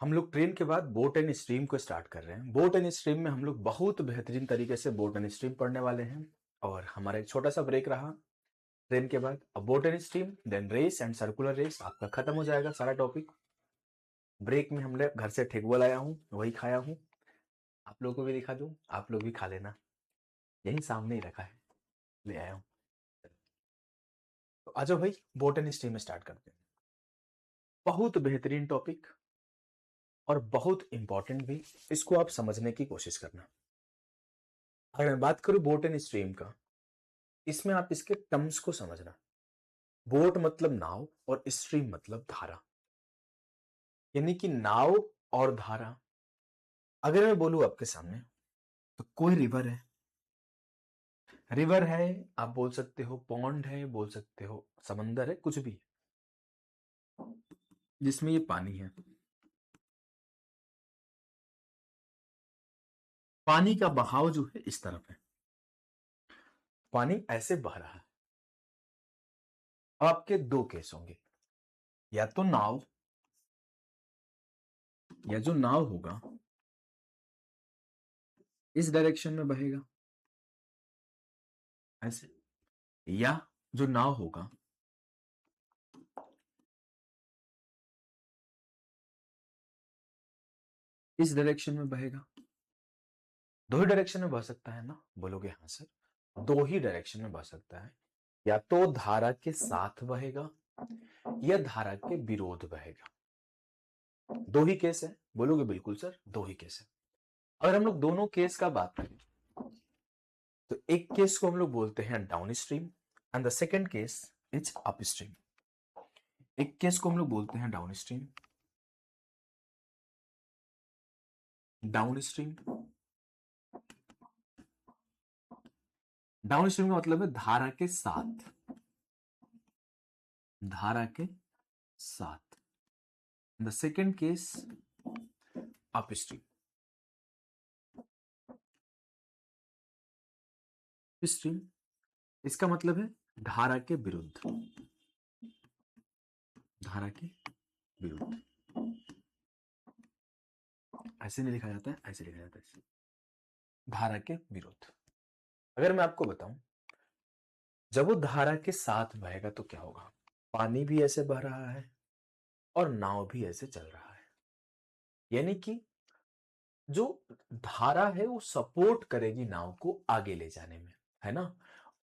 हम लोग ट्रेन के बाद बोट एंड स्ट्रीम को स्टार्ट कर रहे हैं। बोट एंड स्ट्रीम में हम लोग बहुत बेहतरीन तरीके से बोट एंड स्ट्रीम पढ़ने वाले हैं और हमारा एक छोटा सा ब्रेक रहा ट्रेन के बाद। अब boat and stream, then race and circular race आपका खत्म हो जाएगा सारा टॉपिक। ब्रेक में हमने घर से ठेकुआ लाया हूँ, वही खाया हूँ, आप लोगों को भी दिखा दूँ, आप लोग भी खा लेना, यही सामने ही रखा है, ले आया हूँ। तो आ जाओ भाई, बोट एंड स्ट्रीम में स्टार्ट करते हैं। बहुत बेहतरीन टॉपिक और बहुत इंपॉर्टेंट भी, इसको आप समझने की कोशिश करना। अगर मैं बात करूं बोट एंड स्ट्रीम का, इसमें आप इसके टर्म्स को समझना। बोट मतलब नाव और स्ट्रीम मतलब धारा, यानी कि नाव और धारा। अगर मैं बोलूं आपके सामने, तो कोई रिवर है, रिवर है, आप बोल सकते हो पॉन्ड है, बोल सकते हो समंदर है, कुछ भी जिसमें ये पानी है। पानी का बहाव जो है इस तरफ है, पानी ऐसे बह रहा है। अब आपके दो केस होंगे, या तो नाव, या जो नाव होगा इस डायरेक्शन में बहेगा ऐसे, या जो नाव होगा इस डायरेक्शन में बहेगा। दो ही डायरेक्शन में बह सकता है ना, बोलोगे हाँ सर, दो ही डायरेक्शन में बह सकता है। या तो धारा के साथ बहेगा या धारा के विरोध बहेगा। दो ही केस है, बोलोगे बिल्कुल सर, दो ही केस है। अगर हम लोग दोनों केस का बात करें, तो एक केस को हम लोग बोलते हैं down stream and the second case is up stream. एक केस को हम लोग बोलते हैं down stream, down stream. Down stream का मतलब है धारा के साथ, धारा के साथ। The second case up stream, stream इसका मतलब है धारा के विरुद्ध, धारा के विरुद्ध। ऐसे नहीं लिखा जाता है, ऐसे लिखा जाता है, धारा के विरुद्ध। अगर मैं आपको बताऊं, जब वो धारा के साथ बहेगा तो क्या होगा, पानी भी ऐसे बह रहा है और नाव भी ऐसे चल रहा है, यानी कि जो धारा है वो सपोर्ट करेगी नाव को आगे ले जाने में, है ना।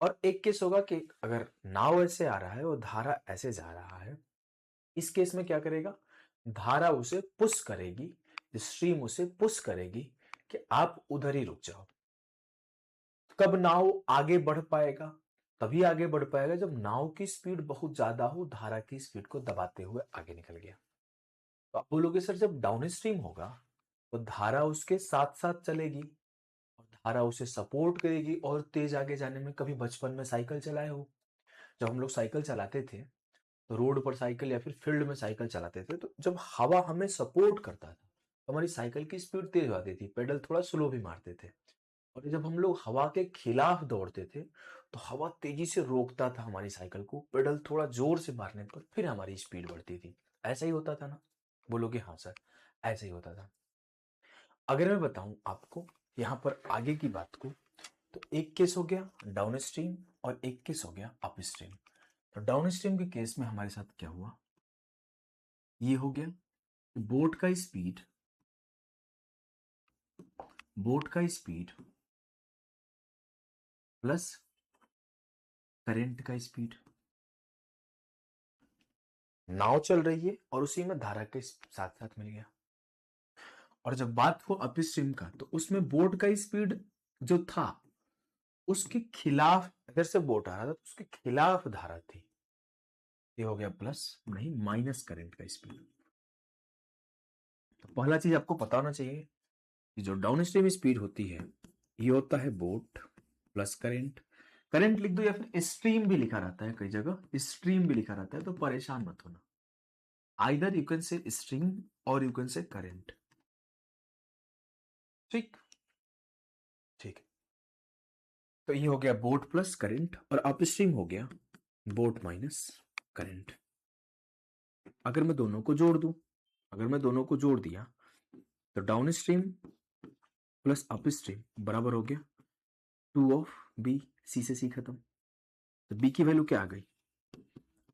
और एक केस होगा कि अगर नाव ऐसे आ रहा है और धारा ऐसे जा रहा है, इस केस में क्या करेगा, धारा उसे पुश करेगी, स्ट्रीम उसे पुश करेगी कि आप उधर ही रुक जाओ। कब नाव आगे बढ़ पाएगा, तभी आगे बढ़ पाएगा जब नाव की स्पीड बहुत ज्यादा हो, धारा की स्पीड को दबाते हुए आगे निकल गया। तो आप बोलोगे सर जब डाउन स्ट्रीम होगा तो धारा उसके साथ साथ चलेगी और धारा उसे सपोर्ट करेगी और तेज आगे जाने में। कभी बचपन में साइकिल चलाए हो, जब हम लोग साइकिल चलाते थे तो रोड पर साइकिल या फिर फील्ड में साइकिल चलाते थे, तो जब हवा हमें सपोर्ट करता था तो हमारी साइकिल की स्पीड तेज हो जाती थी, पेडल थोड़ा स्लो भी मारते थे। और जब हम लोग हवा के खिलाफ दौड़ते थे तो हवा तेजी से रोकता था हमारी साइकिल को, पेडल थोड़ा जोर से मारने पर फिर हमारी स्पीड बढ़ती थी। ऐसा ही होता था ना, बोलोगे हाँ सर, ऐसा ही होता था। अगर मैं बताऊं आपको यहां पर आगे की बात को, तो एक केस हो गया डाउन स्ट्रीम और एक केस हो गया अप स्ट्रीम। तो डाउन स्ट्रीम के केस में हमारे साथ क्या हुआ, ये हो गया बोट का स्पीड, बोट का स्पीड प्लस करंट का स्पीड। नाव चल रही है और उसी में धारा के साथ साथ मिल गया। और जब बात हो अप स्ट्रीम का, तो उसमें बोट का स्पीड जो था उसके खिलाफ, अगर से बोट आ रहा था तो उसके खिलाफ धारा थी, ये हो गया प्लस, नहीं माइनस करंट का स्पीड। तो पहला चीज आपको पता होना चाहिए कि जो डाउन स्ट्रीम स्पीड होती है ये होता है बोट प्लस करंट। करंट लिख दो या फिर स्ट्रीम भी लिखा रहता है, कई जगह स्ट्रीम भी लिखा रहता है, तो परेशान मत होना। Either you can say stream और यू कैन से करंट। ठीक, ठीक है। तो ये हो गया बोट प्लस करंट और अपस्ट्रीम हो गया बोट माइनस करंट। अगर मैं दोनों को जोड़ दूं अगर मैं दोनों को जोड़ दिया तो down stream plus up stream बराबर हो गया 2 ऑफ बी, सी से सी खत्म। तो बी की वैल्यू क्या आ गई,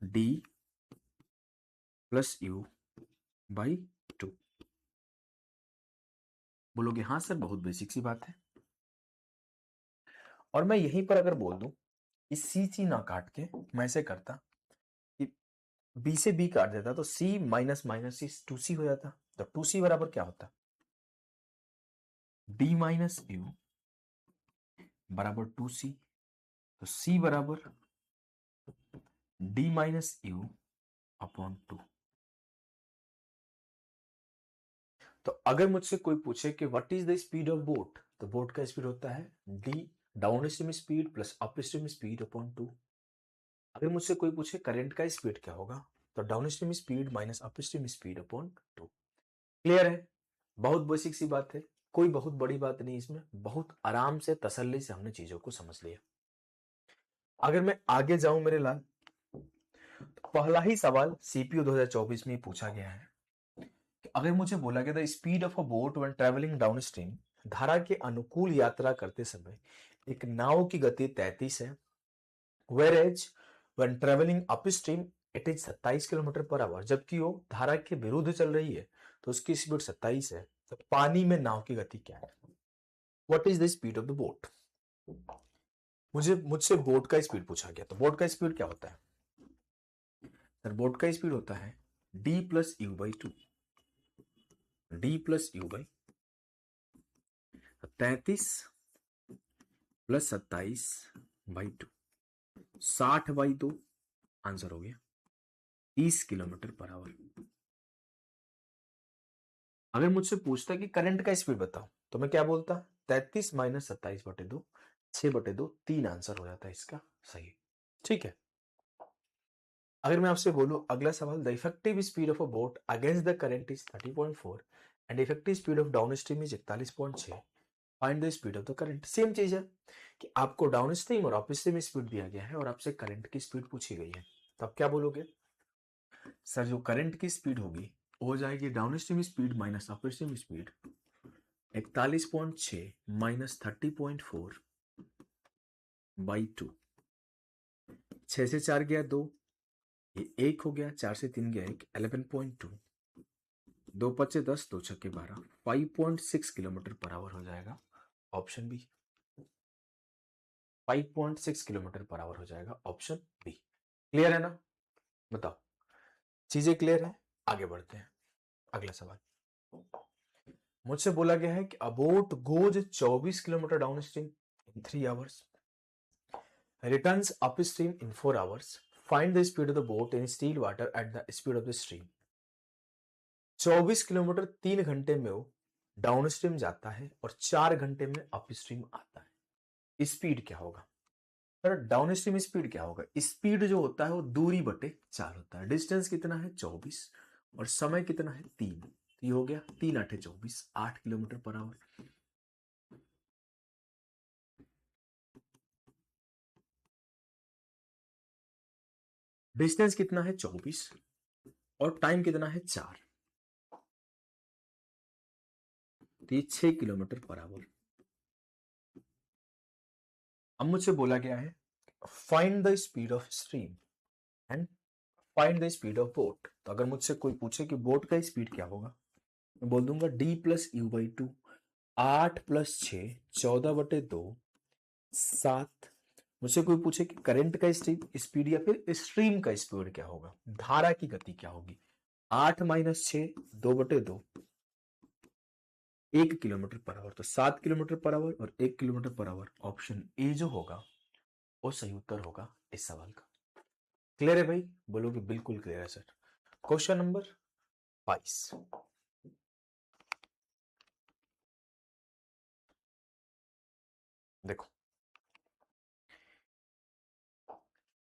डी प्लस यू बाई 2। बोलोगे हाँ सर बहुत बेसिक सी बात है। और मैं यहीं पर अगर बोल दूं कि सी ना काट के मैं ऐसे करता कि बी से बी काट देता तो सी माइनस माइनस सी 2c हो जाता। तो 2c बराबर क्या होता, डी माइनस यू बराबर 2c। तो c बराबर डी माइनस यू अपॉन 2। तो अगर मुझसे कोई पूछे कि what is the speed of boat, तो बोट का स्पीड होता है D down stream speed plus up stream speed upon 2। अगर मुझसे कोई पूछे करंट का स्पीड क्या होगा, तो down stream speed minus up stream speed upon 2। Clear है, बहुत बेसिक सी बात है, कोई बहुत बड़ी बात नहीं इसमें, बहुत आराम से तसल्ली से हमने चीजों को समझ लिया। अगर मैं आगे जाऊं मेरे लाल, तो पहला ही सवाल सीपीयू 2024 में पूछा गया है कि अगर मुझे बोला गया the speed of a boat when travelling down stream, धारा के अनुकूल यात्रा करते समय एक नाव की गति 33 है, whereas when traveling upstream it is 27 kilometre per our, जबकि वो धारा के विरुद्ध चल रही है तो उसकी स्पीड 27 है। तो पानी में नाव की गति क्या है, what is the speed of the boat. मुझसे बोट का स्पीड पूछा गया, तो बोट का स्पीड क्या होता है सर, बोट का स्पीड होता है D plus you by 2, D plus you by 33 plus 27 by 2, 60 by 2, answer हो गया 30 किलोमीटर पर आवर। अगर मुझसे पूछता कि करंट का स्पीड बताओ, तो मैं क्या बोलता, 33 माइनस 27 बटे 2, 6 बटे 2, 3 आंसर हो जाता है इसका सही। ठीक है, अगर मैं आपसे बोलूं अगला सवाल, the effective speed of a boat against the current is 30.4 and effective speed of down stream is 41.6, find the speed of the current. Same चीज है कि आपको डाउन स्ट्रीम और अप स्ट्रीम स्पीड दिया गया है और आपसे करंट की स्पीड पूछी गई है, तो आप क्या बोलोगे सर, जो करंट की स्पीड होगी हो जाएगी down stream speed minus up stream speed 41.6 minus 30.4 by 2, 6 से 4 गया 2, ये 1 हो गया, 4 से 3 गया 1, 11.2, 2 पचे 10, 2 छक्के 12, 5.6 किलोमीटर पर आवर हो जाएगा option B. 5.6 kilometre per hour हो जाएगा ऑप्शन बी। क्लियर है ना, बताओ चीजें क्लियर है, आगे बढ़ते हैं। अगला सवाल मुझसे बोला गया है कि abode goes 24 kilometre down stream in 3 hours, returns upstream in 4 hours. Find the speed of the boat in still water at the speed of the stream. 24 kilometre 3 घंटे में वो डाउन स्ट्रीम जाता है और 4 घंटे में अप स्ट्रीम आता है, स्पीड क्या होगा सर, डाउन स्ट्रीम स्पीड क्या होगा, स्पीड जो होता है वो दूरी बटे 4 होता है, डिस्टेंस कितना है 24 और समय कितना है 3, तो ये हो गया 3 8 24, 8 किलोमीटर पर आवर। डिस्टेंस कितना है 24 और टाइम कितना है 4, तो ये 6 किलोमीटर पर आवर। अब मुझसे बोला गया है find the speed of stream and find the speed of boat. तो अगर मुझसे कोई पूछे कि बोट का स्पीड क्या होगा, मैं बोल दूंगा D plus you by 2, 8 plus 6, 14 बटे 2, 7। मुझसे कोई पूछे कि करंट का स्पीड या फिर स्ट्रीम का स्पीड क्या होगा, धारा की गति क्या होगी, 8 माइनस 6, 2 बटे 2, 1 किलोमीटर पर आवर, तो 7 किलोमीटर पर आवर और 1 किलोमीटर पर आवर, ऑप्शन ए जो होगा वो सही उत्तर होगा इस सवाल का। क्लियर है भाई, बोलोगे बिल्कुल क्लियर है सर। क्वेश्चन नंबर 22, देखो,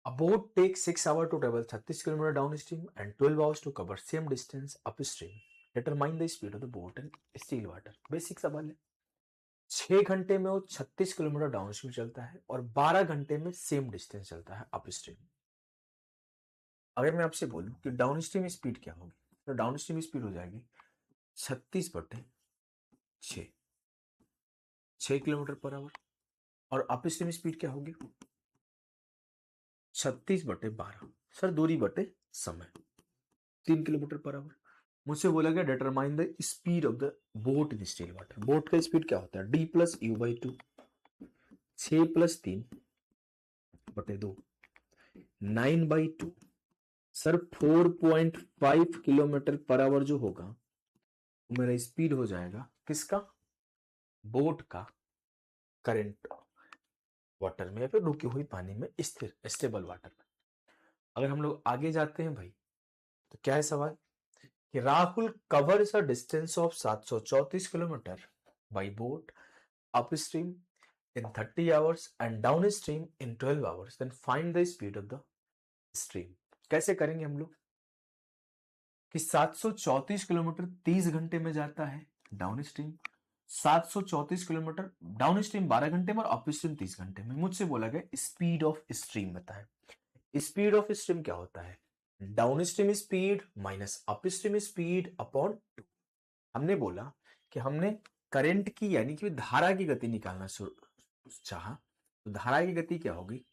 a boat takes 6 hours to travel 36 km downstream and 12 hours to cover same distance upstream. Determine the speed of the boat in still water. Basic सवाल है, 6 घंटे में वो 36 किलोमीटर डाउनस्ट्रीम चलता है और 12 घंटे में सेम डिस्टेंस चलता है अपस्ट्रीम। अगर मैं आपसे बोलूं कि डाउनस्ट्रीम स्पीड क्या होगी, तो डाउन स्ट्रीम स्पीड हो जाएगी 36/6, 6 किलोमीटर पर आवर। और अप स्ट्रीम स्पीड क्या होगी? 36/12। सर दूरी बटे समय, 3 किलोमीटर पर आवर। मुझसे बोला गया determine the speed of the boat in still water. Boat का स्पीड क्या होता है? D+U/2, 6+3/2, 9/2। Sir 4.5 kilometre per our जो होगा वो मेरा स्पीड हो जाएगा किसका? बोट का, करंट वाटर में या फिर रुकी हुई पानी में, स्थिर स्टेबल वाटर में। अगर हम लोग आगे जाते हैं भाई, तो क्या है सवाल कि Rahul covers a distance of 734 kilometre bye boat up stream in 30 hours and downstream in 12 hours, then find the speed of the stream। कैसे करेंगे हम लोग कि 734 किलोमीटर 30 घंटे में जाता है down stream, 734 kilometre down stream 12 घंटे में और अप स्ट्रीम 30 घंटे में। मुझसे बोला गया स्पीड ऑफ स्ट्रीम बताएं। स्पीड ऑफ स्ट्रीम क्या होता है? Down stream speed minus up stream speed upon 2। हमने बोला कि हमने करंट की यानी कि धारा की गति निकालना चाहा, तो धारा की गति क्या होगी?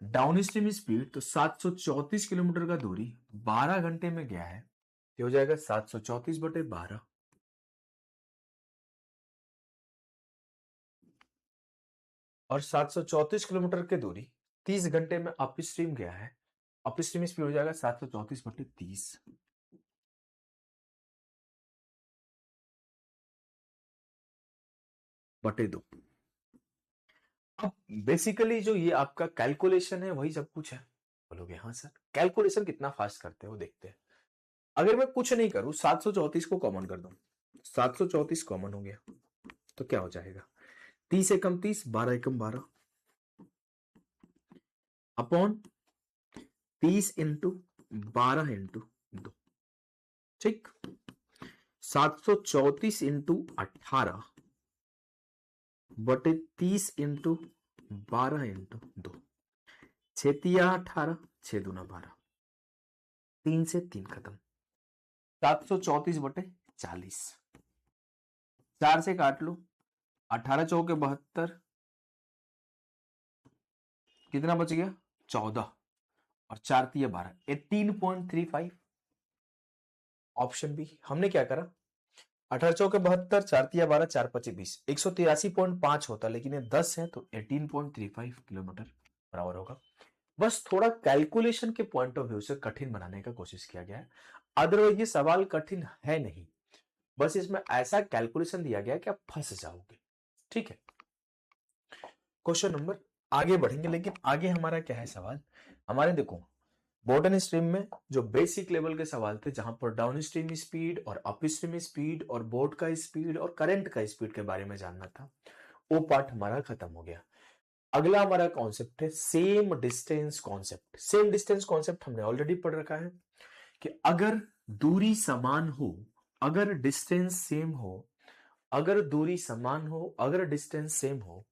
डाउन स्ट्रीम स्पीड, तो 734 किलोमीटर का दूरी 12 घंटे में गया है, तो हो जाएगा 734/12। और 734 किलोमीटर की दूरी 30 घंटे में अप स्ट्रीम गया है, अप स्ट्रीम स्पीड हो जाएगा 734/30 बटे 2। अब बेसिकली जो ये आपका कैलकुलेशन है वही सब कुछ है। बोलोगे हाँ सर, कैलकुलेशन कितना फास्ट करते हो देखते हैं। अगर मैं कुछ नहीं करूं, 734 को कॉमन कर दूं, 734 कॉमन हो गया तो क्या हो जाएगा? 30 एकम 30, 12 एकम 12 अपॉन 30 इंटू 12 इंटू 2। ठीक, 734 इंटू 18 बटे 30 इंटू 12 इंटू 2। 6×3 = 18, 6×2 = 12, 3 से 3 खत्म। 734/40, 4 से काट लो, 18×4 = 72, कितना बच गया? 14, और 4×3 = 12, 18.35। Option B. हमने क्या करा? 18×4 = 72, 4×3 = 12, 4×5 = 20, 183.5 होता, लेकिन ये 10 है तो 18.35 किलोमीटर बराबर होगा। बस थोड़ा कैलकुलेशन के पॉइंट ऑफ व्यू से कठिन बनाने का कोशिश किया गया है, अदरवाइज ये सवाल कठिन है नहीं, बस इसमें ऐसा कैलकुलेशन दिया गया कि आप फंस जाओगे। ठीक है, क्वेश्चन नंबर आगे बढ़ेंगे, लेकिन आगे हमारा क्या है सवाल? हमारे देखो बॉटन स्ट्रीम में जो बेसिक लेवल के सवाल थे, जहां पर डाउन स्ट्रीम स्पीड और अप स्ट्रीम स्पीड और बोट का स्पीड और करंट का स्पीड के बारे में जानना था, वो पार्ट हमारा खत्म हो गया। अगला हमारा कॉन्सेप्ट है same distance concept. Same distance concept हमने ऑलरेडी पढ़ रखा है कि अगर दूरी समान हो, अगर डिस्टेंस सेम हो, अगर दूरी समान हो, अगर डिस्टेंस सेम हो,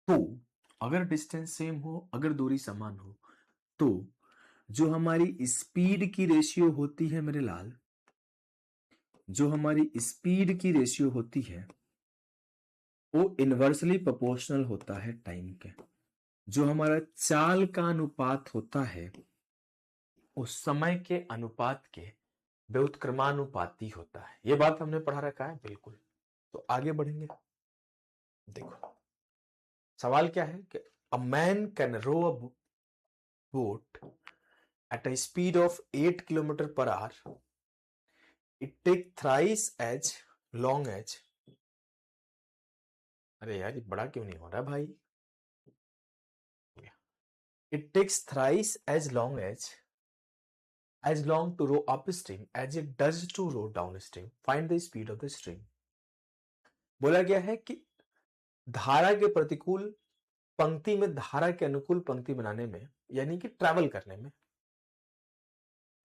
तो अगर डिस्टेंस सेम हो, अगर दूरी समान हो, तो जो हमारी स्पीड की रेशियो होती है मेरे लाल, जो हमारी स्पीड की रेशियो होती है वो इनवर्सली प्रोपोर्शनल होता है टाइम के। जो हमारा चाल का अनुपात होता है उस समय के अनुपात के व्युत्क्रमानुपाती होता है। ये बात हमने पढ़ा रखा है बिल्कुल। तो आगे बढ़ेंगे। देखो सवाल क्या है कि a man can row a boat at a speed of 8 kilometer per hour, it take thrice as long as, अरे यार ये बड़ा क्यों नहीं हो रहा भाई? It takes thrice as long to row upstream as it does to row downstream. Find the speed of the stream। बोला गया है कि धारा के प्रतिकूल पंक्ति में धारा के अनुकूल पंक्ति बनाने में, यानी कि ट्रैवल करने में,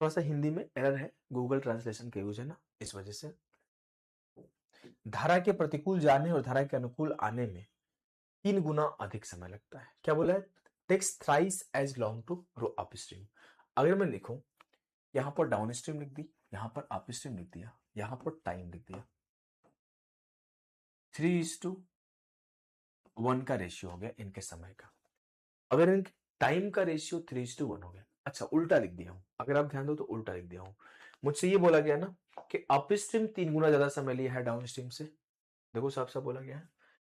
थोड़ा सा हिंदी में एरर है, गूगल ट्रांसलेशन का यूज है ना, इस वजह से धारा के प्रतिकूल जाने और धारा के अनुकूल आने में 3 गुना अधिक समय लगता है। क्या बोला है? Takes thrice as long to row upstream. अगर मैं लिखूं यहां पर डाउन स्ट्रीम लिख दी, यहां पर अप स्ट्रीम लिख दिया, यहां पर टाइम लिख दिया। 3:1 का रेशियो हो गया इनके समय का। अगर इनके टाइम का रेशियो 3:1 हो गया, अच्छा उल्टा लिख दिया हूं, अगर आप ध्यान दो तो उल्टा लिख दिया हूं। मुझसे ये बोला गया ना कि अप स्ट्रीम 3 गुना ज्यादा समय लिया है डाउन स्ट्रीम से। देखो साफ साफ बोला गया है,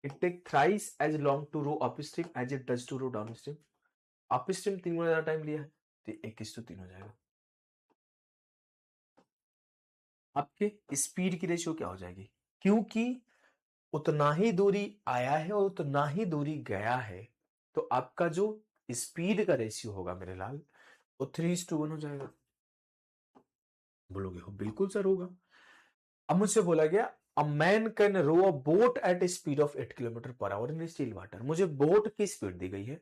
it take thrice as long to row up stream as it does to row down stream. Up stream 3 गुना ज्यादा टाइम लिया है तो 1:3 हो जाएगा। आपके स्पीड की रेशियो क्या हो जाएगी, क्योंकि उतना ही दूरी आया है और उतना ही दूरी गया है, तो आपका जो स्पीड का रेशियो होगा मेरे लाल वो 3:1 हो जाएगा। बोलोगे हो बिल्कुल सर होगा। अब मुझसे बोला गया a man can row a boat at a speed of 8 kilometre per hour in still water. मुझे बोट की स्पीड दी गई है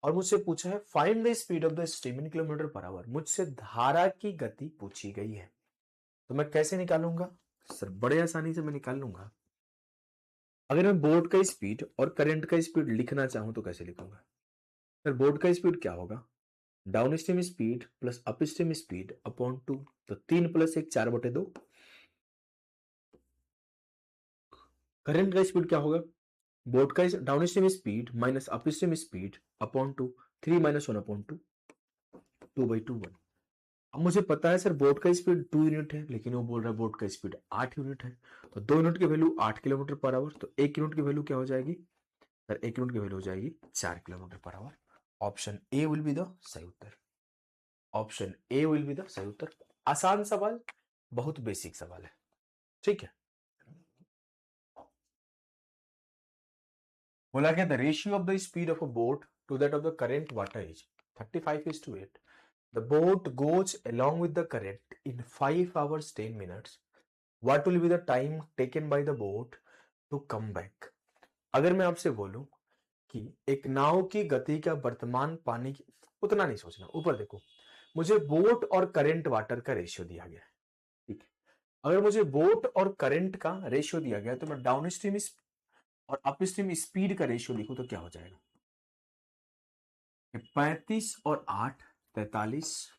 और मुझसे पूछा है find the speed of the stream in kilometre per hour. मुझसे धारा की गति पूछी गई है, तो मैं कैसे निकालूंगा सर, बड़े आसानी से मैं निकाल लूंगा। अगर मैं बोट का स्पीड और करंट का स्पीड लिखना चाहूं तो कैसे लिखूंगा सर, बोट का स्पीड क्या होगा, down stream speed plus up stream speed upon 2, तो 3 + 1 4/2। करंट का स्पीड क्या होगा, बोट का down stream speed minus up stream speed upon 2, 3 - 1/2, 2/2 1। अब मुझे पता है सर बोट का स्पीड 2 यूनिट है, लेकिन वो बोल रहा है बोट का स्पीड 8 यूनिट है, तो 2 यूनिट की वैल्यू 8 किलोमीटर पर आवर, तो 1 यूनिट की वैल्यू क्या हो जाएगी सर, 1 यूनिट की वैल्यू हो जाएगी 4 kilometre per hour. Option A will be the सही उत्तर। Option A will be the सही उत्तर। आसान सवाल, बहुत बेसिक सवाल है, ठीक है। बोला गया the ratio of the speed of a boat to that of the current water is 35:8। The boat goes along with the current in 5 hours 10 minutes. What will be the time taken by the boat to come back? अगर मैं आपसे बोलूं कि एक नाव की गति का वर्तमान पानी की, उतना नहीं सोचना, ऊपर देखो, मुझे बोट और करंट वाटर का रेशियो दिया गया है, ठीक है। अगर मुझे बोट और करंट का रेशियो दिया गया तो मैं डाउन स्ट्रीम और अप स्ट्रीम स्पीड का रेशियो लिखूं तो क्या हो जाएगा, 35 और 8 43,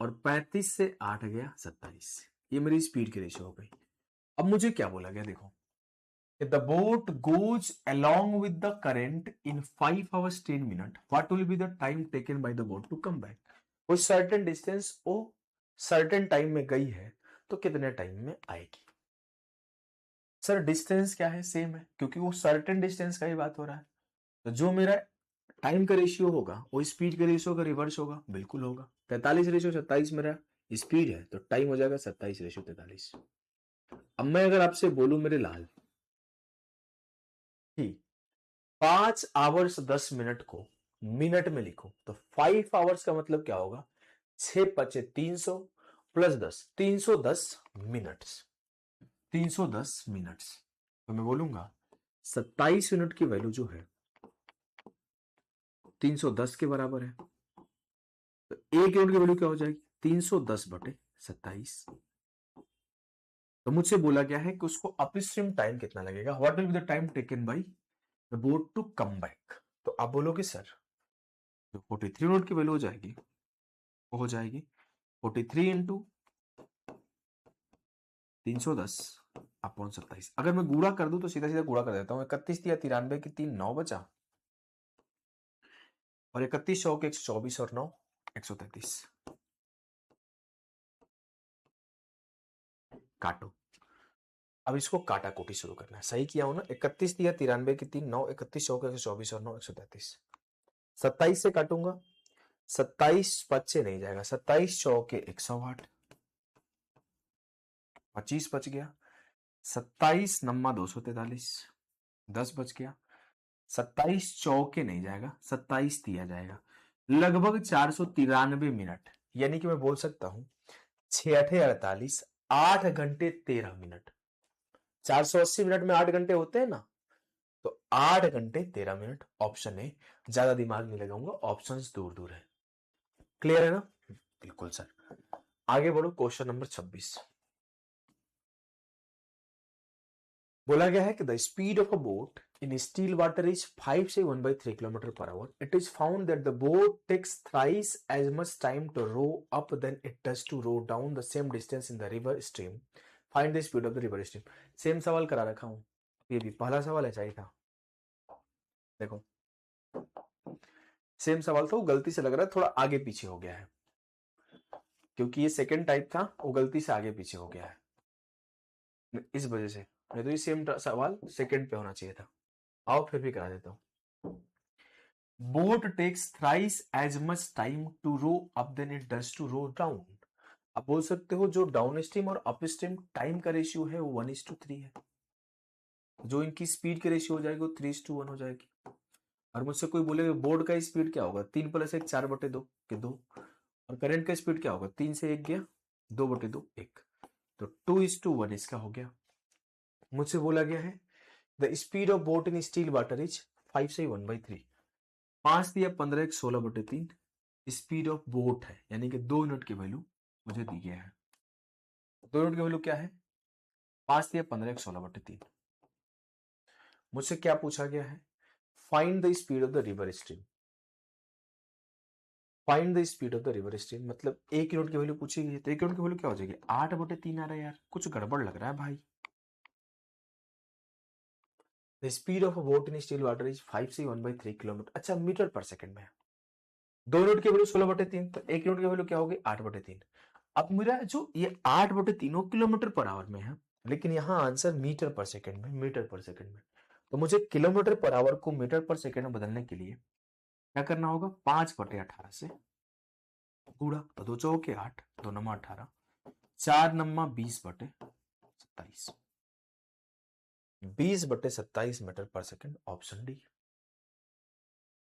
और 35 से 8 गया 27, ये मेरी स्पीड की रेशियो हो गई। अब मुझे क्या बोला गया देखो, the boat goes along with the current in 5 hours 10 minutes. What will be the time taken by the boat to come back? वो certain distance वो certain time में गई है तो कितने टाइम में आएगी। सर डिस्टेंस क्या है, सेम है, क्योंकि वो सर्टेन डिस्टेंस का ही बात हो रहा है, तो जो मेरा टाइम का रेशियो होगा वो स्पीड के रेशियो का रिवर्स होगा, बिल्कुल होगा। 43:27 मेरा स्पीड है तो टाइम हो जाएगा 27:43। अब मैं अगर आपसे बोलूं मेरे लाल कि 5 आवर्स 10 मिनट को मिनट में लिखो तो 5 आवर्स का मतलब क्या होगा, 6×5 = 300 प्लस 10 310 मिनट्स, 310 मिनट्स। तो मैं बोलूंगा 27 यूनिट की वैल्यू जो है 310 के बराबर है, तो 1 यूनिट की वैल्यू क्या हो जाएगी 310/27। तो मुझसे बोला गया है कि उसको अपस्ट्रीम टाइम कितना लगेगा, what will be the time taken by the boat to come back. तो आप बोलोगे सर जो 43 यूनिट की वैल्यू हो जाएगी वो हो जाएगी 43 इंटू 310/27। अगर मैं गुणा कर दूं तो सीधा सीधा गुणा कर देता हूं, 31 या 93 की 3 9 बचा, और 31 100 के 124 और 9 133। काटो, अब इसको काटा कोटी शुरू करना है, सही किया हो ना, 31 दिया 93 की 3 9 31 100 के 124 और 9 133। 27 से काटूंगा, 27 5 से नहीं जाएगा, 27 100 के 108, 25 बच गया, 27 9 243, 10 बच गया, 27 चौके नहीं जाएगा, 27 दिया जाएगा, लगभग 493 मिनट, यानी कि मैं बोल सकता हूं 6 8 48 8 घंटे 13 मिनट। 480 मिनट में 8 घंटे होते हैं ना, तो 8 घंटे 13 मिनट। ऑप्शन ए, ज्यादा दिमाग नहीं लगाऊंगा, ऑप्शंस दूर दूर है। क्लियर है ना, बिल्कुल सर। आगे बढ़ो, क्वेश्चन नंबर 26। बोला गया है कि the speed of a boat in still water is 5 say 1/3 kilometer per hour. It is found that the boat takes thrice as much time to row up than it does to row down the same distance in the river stream. Find the speed of the river stream. Same सवाल करा रखा हूं, ये भी पहला सवाल ऐसा ही था. देखो सेम सवाल था, वो गलती से लग रहा है थोड़ा आगे पीछे हो गया है, क्योंकि ये सेकंड टाइप था, वो गलती से आगे पीछे हो गया है इस वजह से. नहीं तो ये सेम सवाल सेकंड पे होना चाहिए था. आओ फिर भी करा देता हूं. Boat takes thrice as much time to row up then it does to row down. आप बोल सकते हो जो डाउन स्ट्रीम और अप स्ट्रीम टाइम का रेशियो है वो 1:3 है. जो इनकी स्पीड की रेशियो हो जाएगी वो 3:1 हो जाएगी. और मुझसे कोई बोलेगा बोर्ड का स्पीड क्या होगा, 3 + 1 4/2 के 2. और करंट का स्पीड क्या होगा, 3 से 1 गया 2/2 1. तो 2:1 इसका हो गया. मुझसे बोला गया है the speed of boat in still water is 5 से 1/3. 5 दिया 15 1 16/3 स्पीड ऑफ बोट है, यानी कि 2 यूनिट की वैल्यू मुझे दी गया है. 2 यूनिट की वैल्यू क्या है, 5 दिया 15 1 16/3. मुझसे क्या पूछा गया है, find the speed of the river stream. Find the speed of the river stream मतलब 1 यूनिट की वैल्यू पूछी गई है, तो 1 यूनिट की वैल्यू क्या हो जाएगी, 8/3 आ रहा है. यार कुछ गड़बड़ लग रहा है भाई. The speed of a boat in still water is 5 से 1/3 किलोमीटर. अच्छा मीटर पर सेकंड में है. 2 यूनिट की वैल्यू 16/3, तो 1 यूनिट की वैल्यू क्या होगी 8/3. अब मेरा जो ये 8/3 किलोमीटर पर आवर में है, लेकिन यहाँ आंसर मीटर पर सेकंड में, मीटर पर सेकंड में. तो मुझे किलोमीटर पर आवर को मीटर पर सेकंड में बदलने के लिए क्या करना होगा, 5/18 से गुणा, तो 2 चौके 8, 2 नमा 18, 4 नमा 20/27, 20/27 मीटर पर सेकंड. Option D.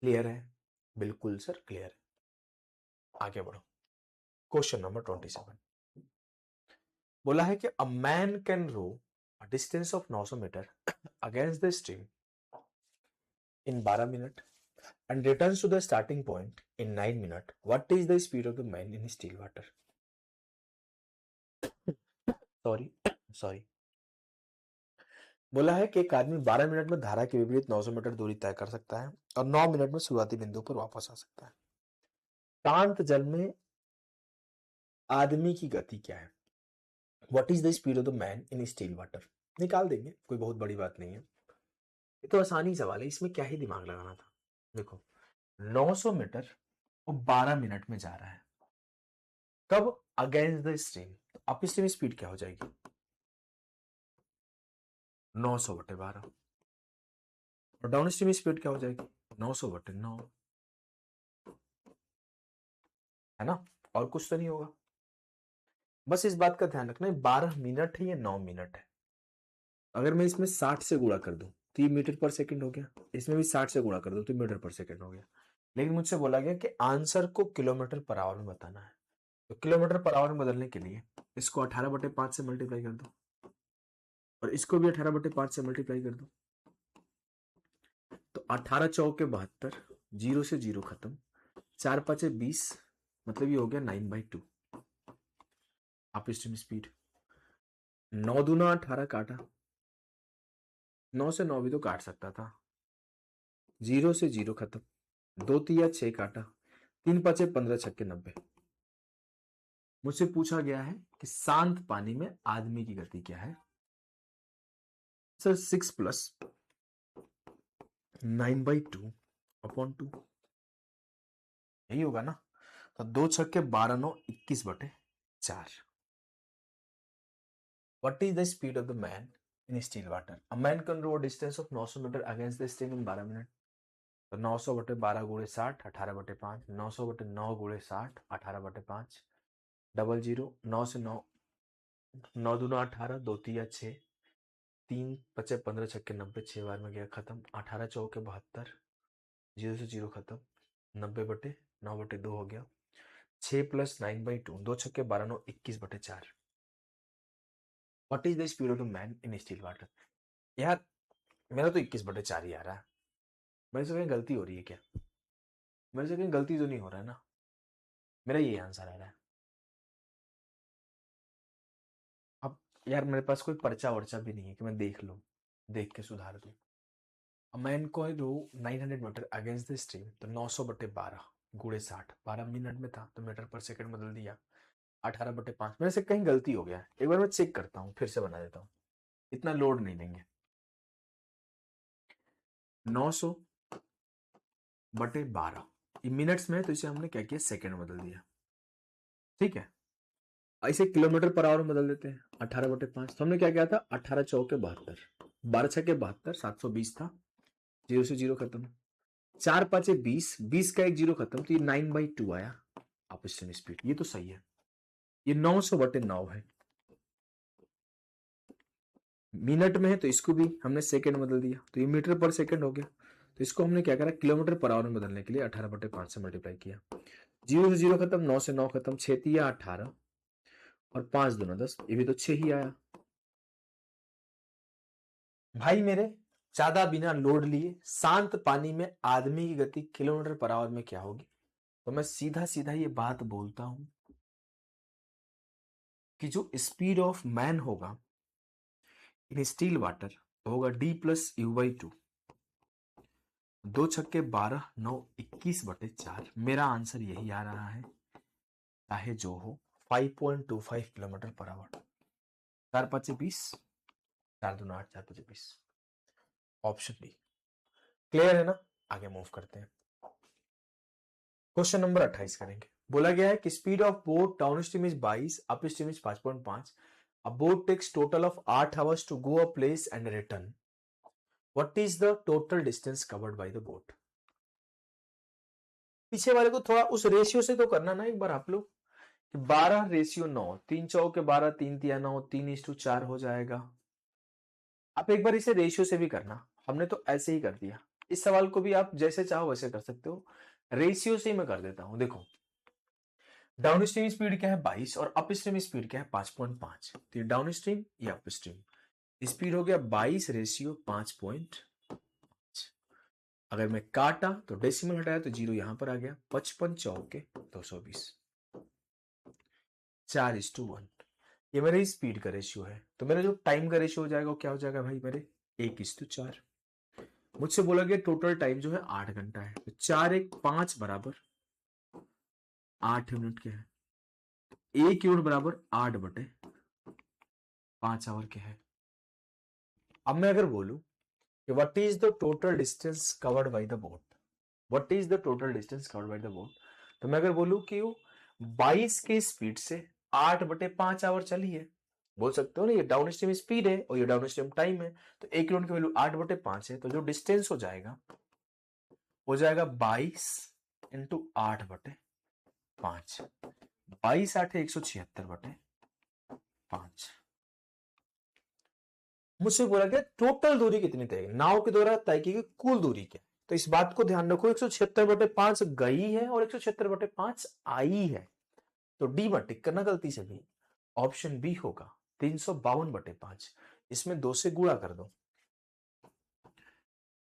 क्लियर है, बिल्कुल सर क्लियर है. आगे बढ़ो. क्वेश्चन नंबर 27 बोला है कि a man can row a distance of 900 metre against the stream in 12 minute and returns to the starting point in 9 minutes. What is the speed of the man in still water? Sorry. बोला है कि एक आदमी 12 minute में धारा के विपरीत 900 metre दूरी तय कर सकता है और 9 मिनट में शुरुआती बिंदु पर वापस आ सकता है. शांत जल में आदमी की गति क्या है? What is the speed of the man in still water? निकाल देंगे, कोई बहुत बड़ी बात नहीं है. ये तो आसानी सवाल है, इसमें क्या ही दिमाग लगाना था. देखो 900 मीटर और 12 मिनट में जा रहा है. कब? Against the stream. Up stream speed क्या हो जाएगी, 900/12. और डाउन स्ट्रीम स्पीड क्या हो जाएगी, 900/9, है ना. और कुछ तो नहीं होगा. बस इस बात का ध्यान रखना, 12 मिनट है या 9 मिनट है. अगर मैं इसमें 60 से गुणा कर दूं तो ये मीटर पर सेकंड हो गया, इसमें भी 60 से गुणा कर दूं तो मीटर पर सेकंड हो गया. लेकिन मुझसे बोला गया कि आंसर को किलोमीटर पर आवर में बताना है. तो किलोमीटर पर आवर में बदलने के लिए इसको 18/5 से मल्टीप्लाई कर दो और इसको भी 18/5 से मल्टीप्लाई कर दो. तो 18 चौके 72, 0 से 0 खत्म, 4 5 20, मतलब ये हो गया 9/2 अप स्ट्रीम स्पीड. 9 दूना 18 काटा, 9 से 9 भी तो काट सकता था. 0 से 0 खत्म, 2 तिया 6 काटा, 3 5 15 6 90. मुझसे पूछा गया है कि शांत पानी में आदमी की गति क्या है. सर 6 + 9/2 अपॉन 2 यही होगा ना. तो 2 छक्के 12 9 21/4. What is the speed of the man in still water? A man can row a distance of 900 metre against the stream in 12 minute. तो 900/12 गुणे 60 18/5, 900/9 गुणे 60 18/5, 00 9 से 9, 9 दूना 18, 2 तिया 6, 3 5 15 6 90, 6 बार में गया खत्म, 18 चौके 72, 0 से 0 खत्म, 90/9/2 हो गया. 6 + 9/2, 2 छक्के 12 9 21/4. What is the speed of the man in still water? यार मेरा तो 21/4 ही आ रहा है. मेरे से कहीं गलती हो रही है क्या, मेरे से कहीं गलती तो नहीं हो रहा है ना. मेरा ये आंसर आ रहा है. अब यार मेरे पास कोई पर्चा वर्चा भी नहीं है कि मैं देख लूं, देख के सुधार दूं. मैं इनको रो 900 मीटर अगेंस्ट द स्ट्रीम, तो 900/12 गुणे 60, 12 मिनट में था तो मीटर पर सेकंड बदल दिया, 18/5। मेरे से कहीं गलती हो गया है, एक बार मैं चेक करता हूँ, फिर से बना देता हूँ, इतना लोड नहीं देंगे। 900/12 ये मिनट्स में है, तो इसे हमने क्या किया, सेकंड बदल दिया, ठीक है। ऐसे किलोमीटर पर आवर में बदल देते हैं, 18/5। तो हमने क्या किया था, 18 चौके 72, 12 छके 72, 720 था, 0 से 0 खत्म, 4 5 20, 20 का एक 0 खत्म, तो ये 9/2 आया ऑपोजिशन स्पीड। ये तो सही है, ये 900/9 है, मिनट में है तो इसको भी हमने सेकंड बदल दिया, तो ये मीटर पर सेकंड हो गया। तो इसको हमने क्या करा, किलोमीटर पर आवर में बदलने के लिए 18/5 से मल्टीप्लाई किया, 0 से 0 खत्म, 9 से 9 खत्म, 6 तिया 18 और 5 दूना 10, ये भी तो 6 ही आया। भाई मेरे, ज्यादा बिना लोड लिए शांत पानी में आदमी की गति किलोमीटर पर आवर में क्या होगी, तो मैं सीधा सीधा ये बात बोलता हूं कि जो स्पीड ऑफ मैन होगा इन स्टील वाटर होगा D+U/2, 2 छक्के 12, 9 21/4। मेरा आंसर यही आ रहा है, चाहे जो हो, 5.25 किलोमीटर पर आवर। 4 5 20, 4 दूना 8, 4 5 20, ऑप्शन डी। क्लियर है ना? आगे मूव करते हैं, क्वेश्चन नंबर 28 करेंगे। बोला गया है कि speed of boat down stream is 22, up stream is 5.5, a boat takes total of 8 hours to go a place and return, what is the total distance covered by the boat. पीछे वाले को थोड़ा उस रेशियो से तो करना ना एक बार आप लोग, 12:9, 3 चौके 12, 3 तिया 9, 3:4 हो जाएगा। आप एक बार इसे रेशियो से भी करना, हमने तो ऐसे ही कर दिया। इस सवाल को भी आप जैसे चाहो वैसे कर सकते हो, रेशियो से ही मैं कर देता हूं। देखो, डाउन स्ट्रीम स्पीड क्या है 22 और अप स्ट्रीम स्पीड क्या है 5.5, तो ये डाउन स्ट्रीम या अप स्ट्रीम स्पीड हो गया 22:5.5। अगर मैं काटा तो डेसिमल हटाया तो 0 यहां पर आ गया, 55 चौके 220, 4:1। ये मेरे स्पीड का रेशियो है, तो मेरा जो टाइम का रेशियो हो जाएगा वो क्या हो जाएगा भाई मेरे, 1:4। मुझसे बोला गया टोटल टाइम जो है 8 घंटा है, तो 4 1 5 बराबर 8 यूनिट के है, 1 यूनिट बराबर 8/5 आवर के है। अब मैं अगर बोलूं कि what is the total distance covered by the boat, what is the total distance covered by the boat, तो मैं अगर बोलूं कि वो 22 के स्पीड से 8/5 आवर चली है, बोल सकते हो ना, ये डाउन स्ट्रीम स्पीड है और ये डाउन स्ट्रीम टाइम है, तो 1 यूनिट की वैल्यू 8/5 है, तो जो डिस्टेंस हो जाएगा 22 इंटू 8/5, 22 8 176/5। मुझसे बोला गया टोटल दूरी कितनी तय, नाव के द्वारा तय की गई कुल दूरी क्या है, तो इस बात को ध्यान रखो, 176/5 गई है और 176/5 आई है, तो डी मत टिक करना गलती से भी, ऑप्शन बी होगा 352/5, इसमें 2 से गुणा कर दो,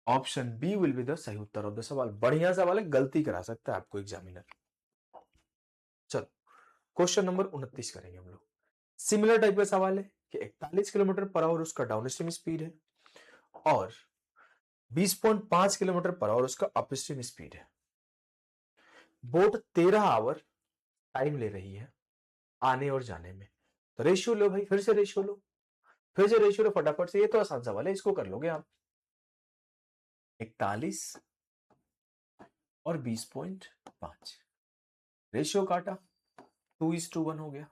option B will be the सही उत्तर ऑफ द सवाल। बढ़िया सवाल है, गलती करा सकता है आपको एग्जामिनर। चलो क्वेश्चन नंबर 29 करेंगे हम लोग। सिमिलर टाइप का सवाल है कि 41 किलोमीटर पर आवर उसका डाउन स्ट्रीम स्पीड है और 20.5 किलोमीटर पर आवर उसका अप स्ट्रीम स्पीड है। बोट 13 आवर टाइम ले रही है आने और जाने में, तो रेशियो लो भाई, फिर से रेशियो लो, फिर से रेशियो लो फटाफट से, ये तो आसान सवाल है, इसको कर लोगे आप। 41 और 20.5 रेशियो काटा, 2:1 हो गया।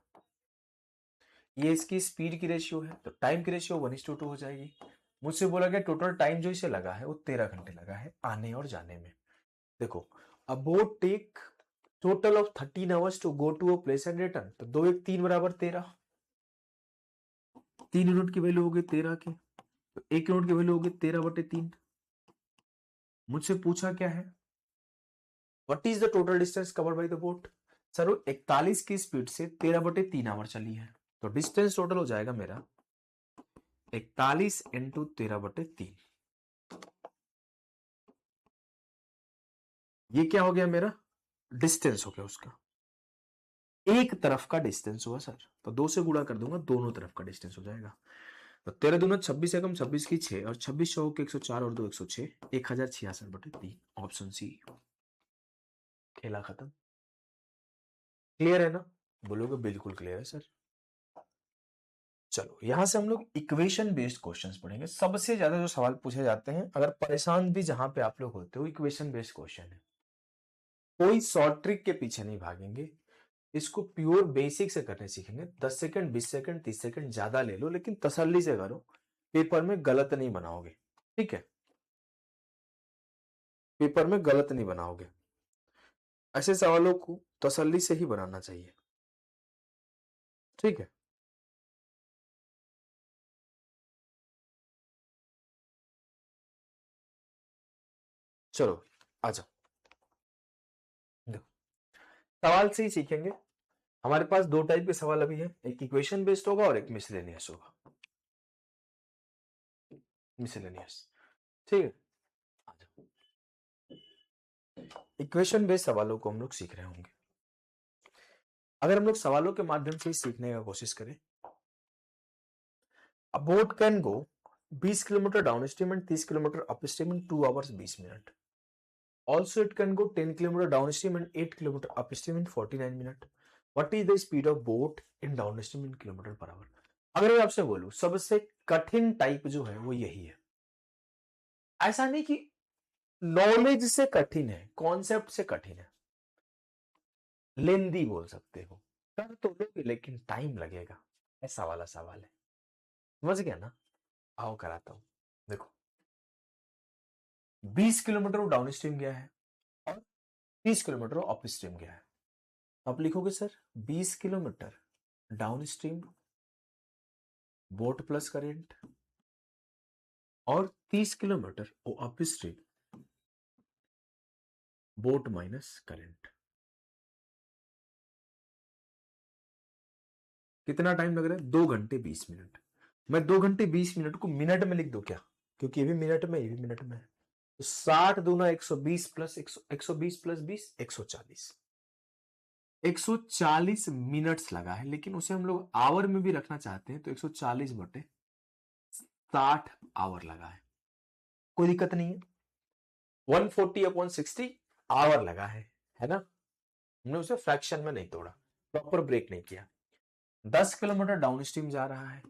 ये इसकी स्पीड की रेशियो है, तो टाइम की रेशियो 1:2 हो जाएगी। मुझसे बोला गया टोटल टाइम जो इसे लगा है वो 13 घंटे लगा है आने और जाने में। देखो, a boat take total of 13 hours to go to a place and return, तो 2 1 3 बराबर 13, 3 यूनिट की वैल्यू होगी 13 की, तो 1 यूनिट की वैल्यू होगी 13/3। मुझसे पूछा क्या है, what is the total distance covered by the boat. Sir, 41 की स्पीड से 13/3 आवर चली है, तो डिस्टेंस टोटल हो जाएगा मेरा 41 इंटू 13/3। ये क्या हो गया मेरा, डिस्टेंस हो गया उसका, एक तरफ का डिस्टेंस हुआ सर, तो 2 से गुणा कर दूंगा, दोनों तरफ का डिस्टेंस हो जाएगा। तो 13 दूना 26 एकम 26 की 6 और 26 चौक के 104 और 2 106 1066/3 ऑप्शन सी। खेला खत्म। क्लियर है ना? बोलोगे बिल्कुल क्लियर है सर। चलो यहां से हम लोग इक्वेशन बेस्ड क्वेश्चंस पढ़ेंगे। सबसे ज्यादा जो सवाल पूछे जाते हैं, अगर परेशान भी जहां पे आप लोग होते हो, इक्वेशन बेस्ड क्वेश्चन है। कोई शॉर्ट ट्रिक के पीछे नहीं भागेंगे, इसको प्योर बेसिक से करने सीखेंगे। 10 सेकंड 20 सेकंड 30 सेकंड ज्यादा ले लो, लेकिन तसल्ली से करो, पेपर में गलत नहीं बनाओगे। ठीक है, पेपर में गलत नहीं बनाओगे। ऐसे सवालों को तसल्ली से ही बनाना चाहिए। ठीक है, चलो आ जाओ। देखो, सवाल से ही सीखेंगे। हमारे पास दो टाइप के सवाल अभी है, एक इक्वेशन बेस्ड होगा और एक मिसलेनियस होगा। मिसलेनियस, ठीक है। आ जाओ, इक्वेशन बेस्ड सवालों को हम लोग सीख रहे होंगे। अगर हम लोग सवालों के माध्यम से ही सीखने का कोशिश करें, A boat can go 20 kilometre down stream and 30 kilometre up stream in 2 hours 20 minute. Also, it can go 10 kilometre down stream and 8 kilometre up stream in 49 minute. What is the speed of boat in down stream in kilometre per our? अगर मैं आपसे बोलूं सबसे कठिन type जो है वो यही है। ऐसा नहीं कि नॉलेज से कठिन है, कॉन्सेप्ट से कठिन है, लेंदी बोल सकते हो, कर तो लोगे लेकिन टाइम लगेगा, ऐसा वाला सवाल है। समझ गया ना? आओ कराता हूं। देखो, 20 किलोमीटर वो डाउन स्ट्रीम गया है और 30 किलोमीटर वो अप स्ट्रीम गया है। आप लिखोगे sir 20 kilometre down stream boat plus current और 30 किलोमीटर वो up stream boat minus current. कितना टाइम लग रहा है? 2 घंटे 20 मिनट। मैं 2 घंटे 20 मिनट को मिनट में लिख दो क्या? क्योंकि ये भी मिनट में, ये भी मिनट में है। तो 60 दूना 120 प्लस 120 प्लस 20 140। 140 मिनट्स लगा है, लेकिन उसे हम लोग आवर में भी रखना चाहते हैं तो 140 बटे 60 आवर लगा है। कोई दिक्कत नहीं है। 140/60 आवर लगा है ना? हमने उसे फ्रैक्शन में नहीं तोड़ा, प्रॉपर ब्रेक नहीं किया। 10 किलोमीटर डाउन स्ट्रीम जा रहा है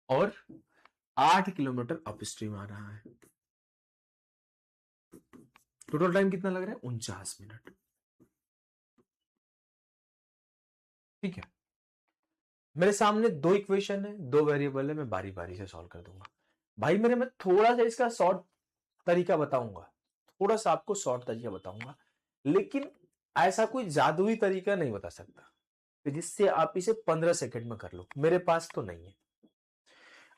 और 8 किलोमीटर अप स्ट्रीम आ रहा है। टोटल टाइम कितना लग रहा है? 49 मिनट। ठीक है, मेरे सामने दो इक्वेशन है, दो वेरिएबल है, मैं बारी बारी से सॉल्व कर दूंगा। भाई मेरे मैं थोड़ा सा इसका शॉर्ट तरीका बताऊंगा, थोड़ा सा आपको शॉर्ट तरीका बताऊंगा, लेकिन ऐसा कोई जादुई तरीका नहीं बता सकता जिससे आप इसे 15 सेकंड में कर लो। मेरे पास तो नहीं है।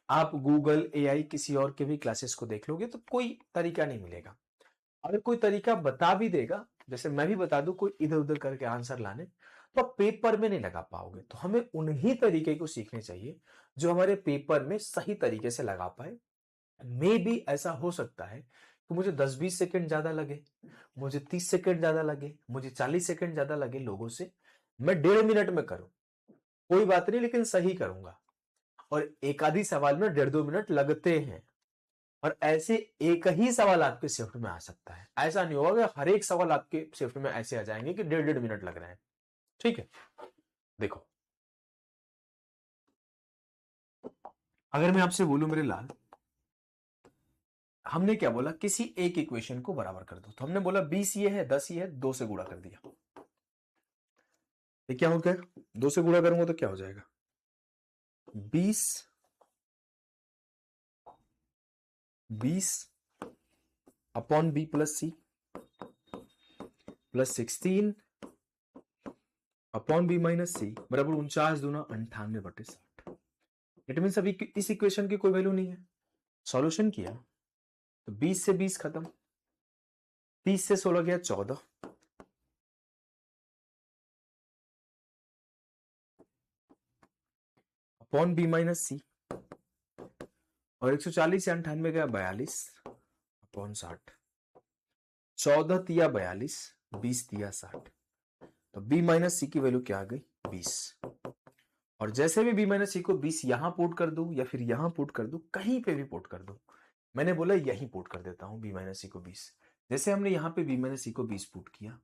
आप गूगल, एआई, किसी और के भी क्लासेस को देख लोगे तो कोई तरीका नहीं मिलेगा। अगर कोई तरीका बता भी देगा, जैसे मैं भी बता दूं कोई इधर उधर करके आंसर लाने, तो आप पेपर में नहीं लगा पाओगे। तो हमें उन्हीं तरीके को सीखने चाहिए जो हमारे पेपर में सही तरीके से लगा पाए। मे भी ऐसा हो सकता है कि मुझे 10-20 सेकंड ज्यादा लगे, मुझे 30 सेकंड ज्यादा लगे, मुझे 40 सेकंड ज्यादा लगे लोगों से, मैं 1.5 मिनट में करूं, कोई बात नहीं, लेकिन सही करूंगा। और एक आधी सवाल में 1.5-2 मिनट लगते हैं, और ऐसे एक ही सवाल आपके शिफ्ट में आ सकता है। ऐसा नहीं होगा कि हर एक सवाल आपके शिफ्ट में ऐसे आ जाएंगे कि 1.5-1.5 मिनट लग रहे हैं। ठीक है, देखो, अगर मैं आपसे बोलूं मेरे लाल, हमने क्या बोला? किसी एक इक्वेशन को बराबर कर दो। तो हमने बोला 20 ये है, 10 ये है, 2 से गुणा कर दिया। ये क्या हो गया? 2 से गुणा करूंगा तो क्या हो जाएगा? 20 upon B plus C plus 16 upon B minus C बराबर 49 दूना 98/60। इट मीन अभी इस इक्वेशन की कोई वैल्यू नहीं है। सॉल्यूशन किया तो 20 से 20 खत्म, 30 से 16 गया 14, अपॉन बी माइनस सी, और 140 से 98 गया 42 अपॉन 60। 14 तिया 42, 20 तिया 60। तो बी माइनस सी की वैल्यू क्या आ गई? 20। और जैसे भी b माइनस सी को 20 यहां पुट कर दूं या फिर यहां पुट कर दूं, कहीं पे भी पुट कर दूं, मैंने बोला यहीं पुट कर देता हूं b माइनस सी को 20। जैसे हमने यहां पे b माइनस सी को 20 पुट किया,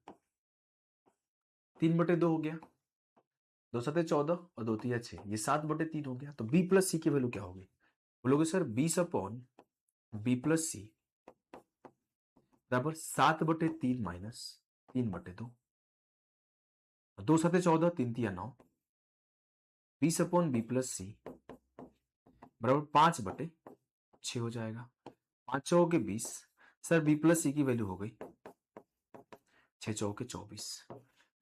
3/2 हो गया, 2 7 14 और 2 3 6, ये 7/3 हो गया। तो b प्लस सी की वैल्यू क्या होगी? बोलोगे सर 20 अपॉन b प्लस सी बराबर 7/3 माइनस 3/2, 2 7 14, 3 3 9, 20 अपॉन बी प्लस सी बराबर 5/6 हो जाएगा। 5 चौके 20। सर बी प्लस सी की वैल्यू हो गई 6 चौके 24।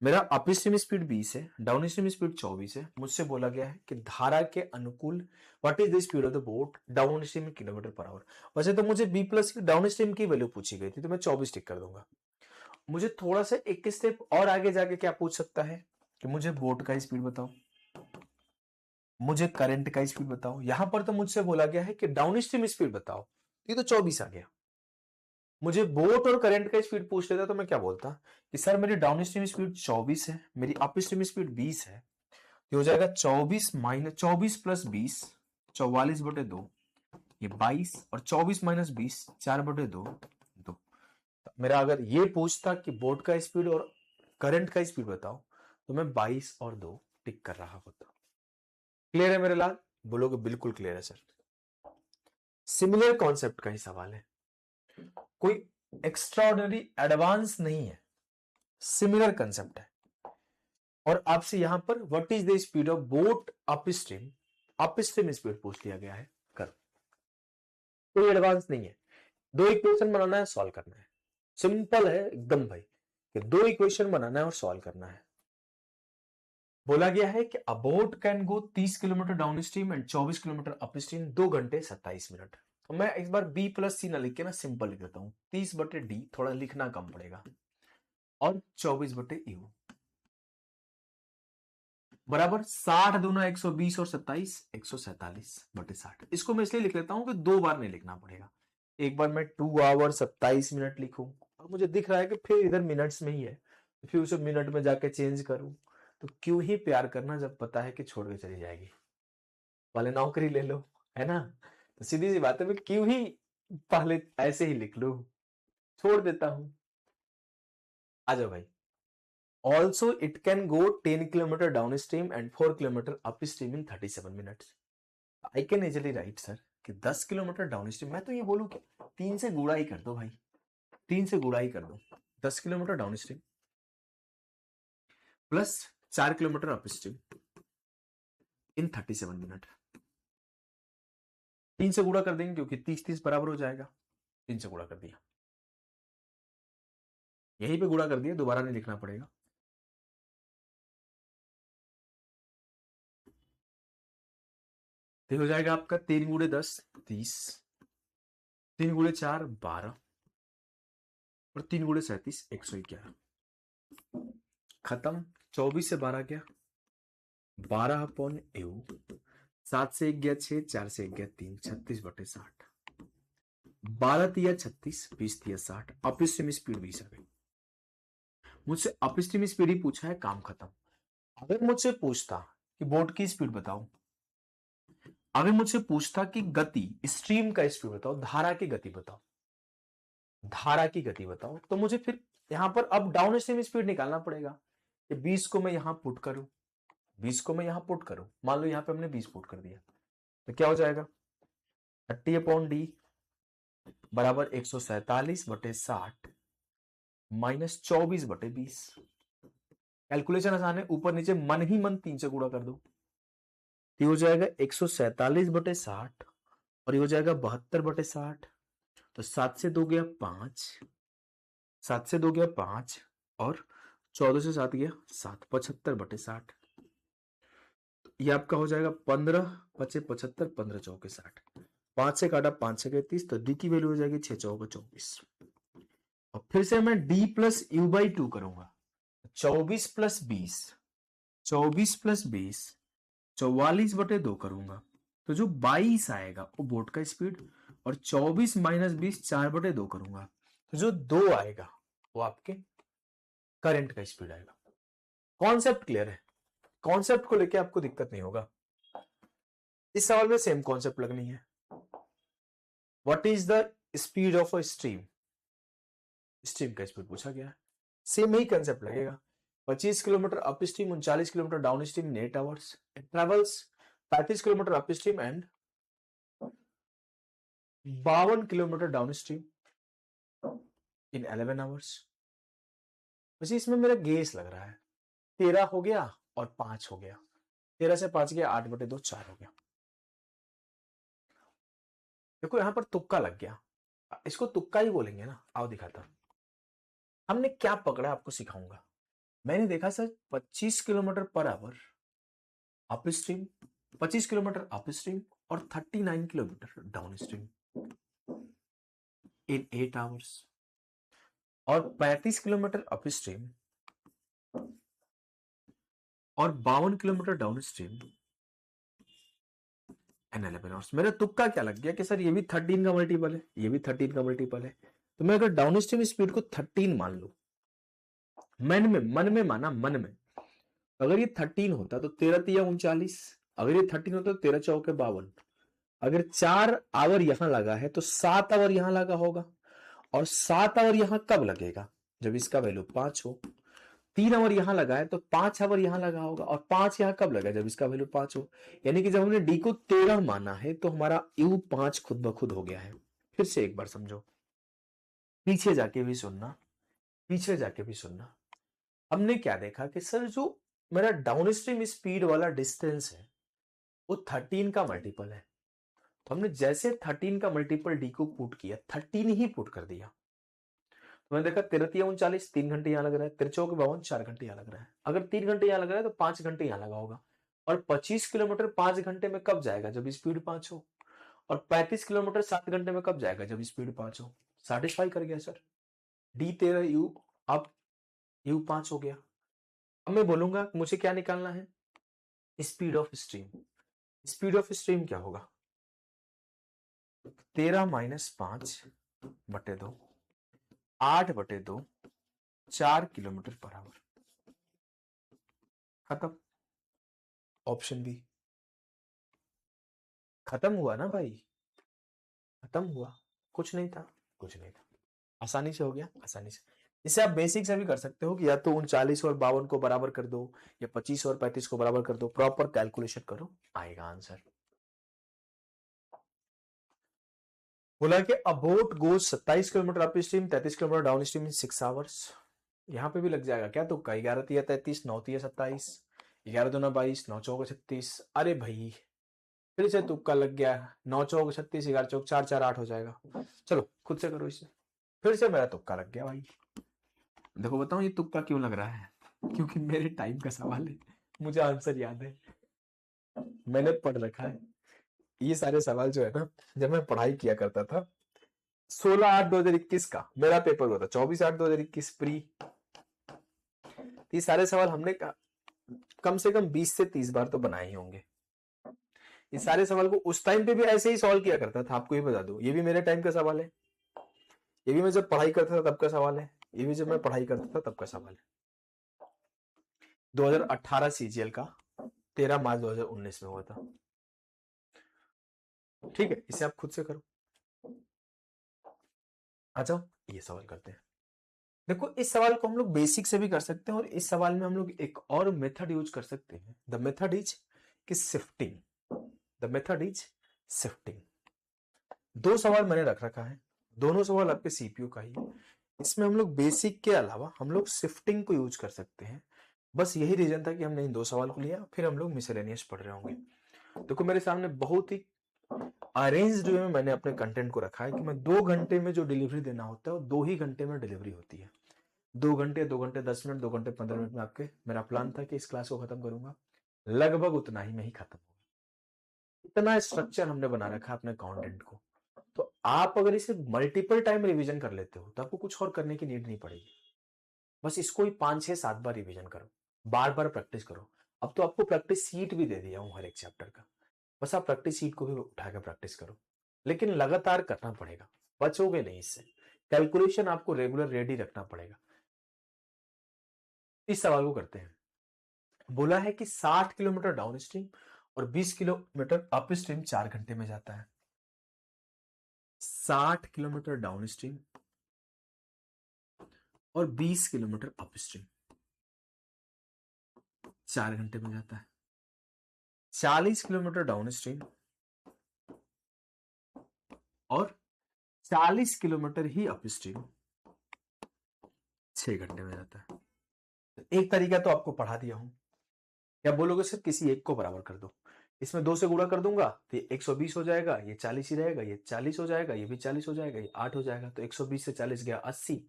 मेरा अपस्ट्रीम स्पीड 20 है, डाउन स्ट्रीम स्पीड 24 है। मुझसे बोला गया है कि धारा के अनुकूल what is the speed of the boat down stream kilometre per our. वैसे तो मुझे बी प्लस की डाउन स्ट्रीम की वैल्यू पूछी गई थी, तो मैं 24 टिक कर दूंगा। मुझे थोड़ा सा एक स्टेप और आगे जाके क्या पूछ सकता है कि मुझे बोट का स्पीड बताओ, मुझे करंट का स्पीड बताओ। यहां पर तो मुझसे बोला गया है कि डाउन स्ट्रीम स्पीड बताओ, ये तो 24 आ गया। मुझे बोट और करंट का स्पीड पूछ लेता तो मैं क्या बोलता कि सर मेरी डाउन स्ट्रीम स्पीड 24 है, मेरी अप स्ट्रीम स्पीड 20 है, ये हो जाएगा 24 माइनस 24 प्लस 20 44/2, ये 22, और 24 माइनस 20 4/2 2। मेरा अगर ये पूछता कि बोट का स्पीड और करंट का स्पीड बताओ, तो मैं 22 और 2 टिक कर रहा होता। क्लियर है मेरे लाल? बोलोगे बिल्कुल क्लियर है सर। सिमिलर कॉन्सेप्ट का ही सवाल है, कोई एक्स्ट्राऑर्डिनरी एडवांस नहीं है, सिमिलर कंसेप्ट है। और आपसे यहां पर what is the speed of boat upstream speed पूछ लिया गया है। करो, कोई एडवांस नहीं है। 2 इक्वेशन बनाना है, सॉल्व करना है, सिंपल है एकदम भाई, कि 2 इक्वेशन बनाना है और सॉल्व करना है। बोला गया है कि अ boat can go 30 kilometre down stream and 24 kilometre up stream 2 घंटे 27 मिनट। तो मैं इस बार b प्लस सी ना लिख के ना सिंपल लिख देता हूं, 30/d, थोड़ा लिखना कम पड़ेगा, और 24/u बराबर 60 दूना 120 और 27 147/60। इसको मैं इसलिए लिख लेता हूं कि 2 बार नहीं लिखना पड़ेगा। एक बार मैं 2 आवर 27 मिनट लिखूं और मुझे दिख रहा है कि फिर इधर मिनट्स में ही है, फिर उसे मिनट में जाके चेंज करूं, तो क्यों ही प्यार करना जब पता है कि छोड़ के चली जाएगी। वाले नौकरी ले लो, है ना? तो सीधी सी बात है, मैं क्यों ही पहले ऐसे ही लिख लूं, छोड़ देता हूं। आ जाओ भाई। Also it can go 10 kilometre down stream and 4 kilometre up stream in 37 minutes. I can easily right sir कि 10 किलोमीटर डाउन स्ट्रीम, मैं तो ये बोलूं कि 3 से गुणा ही कर दो भाई, 3 से गुणा ही कर दो। 10 kilometre down stream plus 4 kilometre up stream in 37 minute. 3 से गुणा कर देंगे क्योंकि 30 बराबर हो जाएगा। 3 से गुणा कर दिया, यहीं पे गुणा कर दिया, दोबारा नहीं लिखना पड़ेगा। तो हो जाएगा आपका 3 गुणे 10 30, 3 गुणे 4 12 और 3 गुणे 37 111। खत्म। 24 से 12 गया 12 अपॉन यू, 7 से 1 गया 6, 4 से 1 गया 3, 36/60। 12 तिया 36, 20 तिया 60। अपस्ट्रीम स्पीड 20 आ गई। मुझसे अपस्ट्रीम स्पीड ही पूछा है, काम खत्म। अगर मुझसे पूछता कि बोट की स्पीड बताओ, अगर मुझसे पूछता कि गति स्ट्रीम का स्पीड बताओ, धारा की गति बताओ, धारा की गति बताओ, तो मुझे फिर यहां पर अब डाउन स्ट्रीम स्पीड निकालना पड़ेगा कि 20 को मैं यहां पुट करूं, 20 को मैं यहां पुट करूं, मान लो यहां पे हमने 20 पुट कर दिया, तो क्या हो जाएगा 30/d बराबर 147/60 माइनस 24/20। कैलकुलेशन आसान है, ऊपर नीचे मन ही मन 3 से गुणा कर दो, ये हो जाएगा 147/60 और ये हो जाएगा 72/60। तो 7 से 2 गया 5, 7 से 2 गया 5 और 14 से 7 गया 7, 75/60। ये आपका हो जाएगा 15 बचे 75, 15 चौके 60, 5 से काटा 5 से गए 30, तो डी की वैल्यू हो जाएगी 6 चौके 24। और फिर से मैं d प्लस यू बाई 2 करूंगा, 24 प्लस 20, 24 प्लस 20 44/2 करूंगा, तो जो 22 आएगा वो बोट का स्पीड, और 24 माइनस 20 4/2 करूंगा, तो जो 2 आएगा वो आपके करंट का स्पीड आएगा। कॉन्सेप्ट क्लियर है? कॉन्सेप्ट को लेके आपको दिक्कत नहीं होगा। इस सवाल में सेम कॉन्सेप्ट लगनी है। What is the speed of a stream? Stream का स्पीड पूछा गया है, सेम ही कंसेप्ट लगेगा। 25 kilometre up stream, 39 kilometre down stream in 8 hours. It travels 35 kilometre up stream and 52 kilometre down stream in 11 hours. वैसे इसमें मेरा गेस लग रहा है 13 हो गया और 5 हो गया। 13 से 5 गया, 8/2 4 हो गया। देखो यहां पर तुक्का लग गया, इसको तुक्का ही बोलेंगे ना। आओ दिखाता हूं हमने क्या पकड़ा, आपको सिखाऊंगा। मैंने देखा sir 25 kilometre per hour up stream, 25 kilometre up stream और 39 kilometre down stream in 8 hours, और 35 किलोमीटर अप स्ट्रीम और 52 kilometre down stream in 11 hours. मेरा तुक्का क्या लग गया कि सर ये भी 13 का मल्टीपल है, ये भी 13 का मल्टीपल है, तो मैं अगर डाउन स्ट्रीम स्पीड को 13 मान लू, मन में माना, मन में, अगर ये 13 होता तो 13 तिया 39, अगर ये 13 होता तो 13 चौके 52, अगर 4 आवर यहां लगा है तो 7 आवर यहां लगा होगा, और 7 आवर यहां कब लगेगा? जब इसका वैल्यू 5 हो। 3 आवर यहां लगा है तो 5 आवर यहां लगा होगा, और 5 यहां कब लगा? जब इसका वैल्यू 5 हो। यानी कि जब हमने डी को 13 माना है तो हमारा यू 5 खुद ब खुद हो गया है। फिर से एक बार समझो, पीछे जाके भी सुनना, पीछे जाके भी सुनना। हमने क्या देखा कि सर जो मेरा डाउन स्ट्रीम स्पीड वाला डिस्टेंस है वो 13 का मल्टीपल है, तो हमने जैसे 13 का मल्टीपल डी को पुट किया, 13 ही पुट कर दिया। तो मैंने देखा 13 39, 3 घंटे यहां लग रहा है, 13 52, 4 घंटे यहां लग रहा है। अगर 3 घंटे यहां लग रहा है तो 5 घंटे यहां लगा होगा, और 25 किलोमीटर 5 घंटे में कब जाएगा? जब स्पीड 5 हो, और 35 किलोमीटर 7 घंटे में कब जाएगा? जब स्पीड 5 हो। सेटिस्फाई कर गया सर, डी 13 यू, अब यू 5 हो गया। अब मैं बोलूंगा मुझे क्या निकालना है, speed of stream. Speed of stream क्या होगा? 13 माइनस 5/2, 8/2, 4 किलोमीटर पर आवर। खत्म। Option B. खत्म हुआ ना भाई, खत्म हुआ। कुछ नहीं था, कुछ नहीं था, आसानी से हो गया, आसानी से। इसे आप बेसिक से भी कर सकते हो कि या तो 39 और 52 को बराबर कर दो, या 25 और 35 को बराबर कर दो, प्रॉपर कैलकुलेशन करो, आएगा आंसर। बोला कि अ boat goes 27 kilometre up stream, 33 kilometre down stream in 6 hours. यहां पे भी लग जाएगा क्या तुक्का? 11 तिया 33, 9 तिया 27, 11 दूना 22, 9 चौक 36। अरे भाई फिर से तुक्का लग गया, 9 चौक 36, 11 चौक 4, 4 8 हो जाएगा। चलो खुद से करो इसे। फिर से मेरा तुक्का लग गया भाई। देखो बताऊं ये तुक्का क्यों लग रहा है, क्योंकि मेरे टाइम का सवाल है, मुझे आंसर याद है, मैंने पढ़ रखा है। ये सारे सवाल जो है ना, जब मैं पढ़ाई किया करता था 16/8/2021 का मेरा पेपर हुआ था, 24/8/2021 प्री। ये सारे सवाल हमने कम से कम 20 से 30 बार तो बनाए ही होंगे। ये सारे सवाल को उस टाइम पे भी ऐसे ही सॉल्व किया करता था, आपको ये बता दूं। ये भी मेरे टाइम का सवाल है, ये भी मैं जब पढ़ाई करता था तब का सवाल है, ये भी जब मैं पढ़ाई करता था तब का सवाल है। 2018 सीजीएल का 13 मार्च 2019 में हुआ था। ठीक है, इसे आप खुद से करो। आ जाओ ये सवाल करते हैं। देखो इस सवाल को हम लोग बेसिक से भी कर सकते हैं, और इस सवाल में हम लोग एक और मेथड यूज कर सकते हैं। द मेथड इज कि shifting. The method is shifting. दो सवाल मैंने रख रखा है, दोनों सवाल आपके सीपीयू का ही है। इसमें हम लोग बेसिक के अलावा हम लोग शिफ्टिंग को यूज कर सकते हैं। बस यही रीजन था कि हमने इन दो सवाल को लिया, फिर हम लोग मिसलेनियस पढ़ रहे होंगे। देखो मेरे सामने बहुत ही अरेंज्ड वे में मैंने अपने कंटेंट को रखा है कि मैं 2 घंटे में जो डिलीवरी देना होता है वो 2 ही घंटे में डिलीवरी होती है। 2 घंटे, 2 घंटे 10 मिनट, 2 घंटे 15 मिनट में आपके, मेरा प्लान था कि इस क्लास को खत्म करूंगा, लगभग उतना ही में ही खत्म होगा। इतना स्ट्रक्चर हमने बना रखा है अपने कंटेंट को, तो आप अगर इसे मल्टीपल टाइम रिवीजन कर लेते हो तो आपको कुछ और करने की नीड नहीं पड़ेगी। बस इसको ही 5 6 7 बार रिवीजन करो, बार बार प्रैक्टिस करो। अब तो आपको प्रैक्टिस सीट भी दे दिया हूं हर एक चैप्टर का, बस आप प्रैक्टिस सीट को भी उठाकर प्रैक्टिस करो, लेकिन लगातार करना पड़ेगा, बचोगे नहीं इससे। कैलकुलेशन आपको रेगुलर रेडी रखना पड़ेगा। इस सवाल को करते हैं। बोला है कि 60 किलोमीटर डाउन स्ट्रीम और 20 किलोमीटर अप स्ट्रीम 4 घंटे में जाता है। 60 किलोमीटर डाउन स्ट्रीम और 20 किलोमीटर अप स्ट्रीम 4 घंटे में जाता है। 40 किलोमीटर डाउन स्ट्रीम और 40 किलोमीटर ही अप स्ट्रीम 6 घंटे में जाता है। तो एक तरीका तो आपको पढ़ा दिया हूं। क्या बोलोगे सर किसी एक को बराबर कर दो, इसमें 2 से गुणा कर दूंगा तो ये 120 हो जाएगा, ये 40 ही रहेगा, ये 40 हो जाएगा, ये भी 40 हो जाएगा, ये 8 हो जाएगा। तो 120 से 40 गया 80,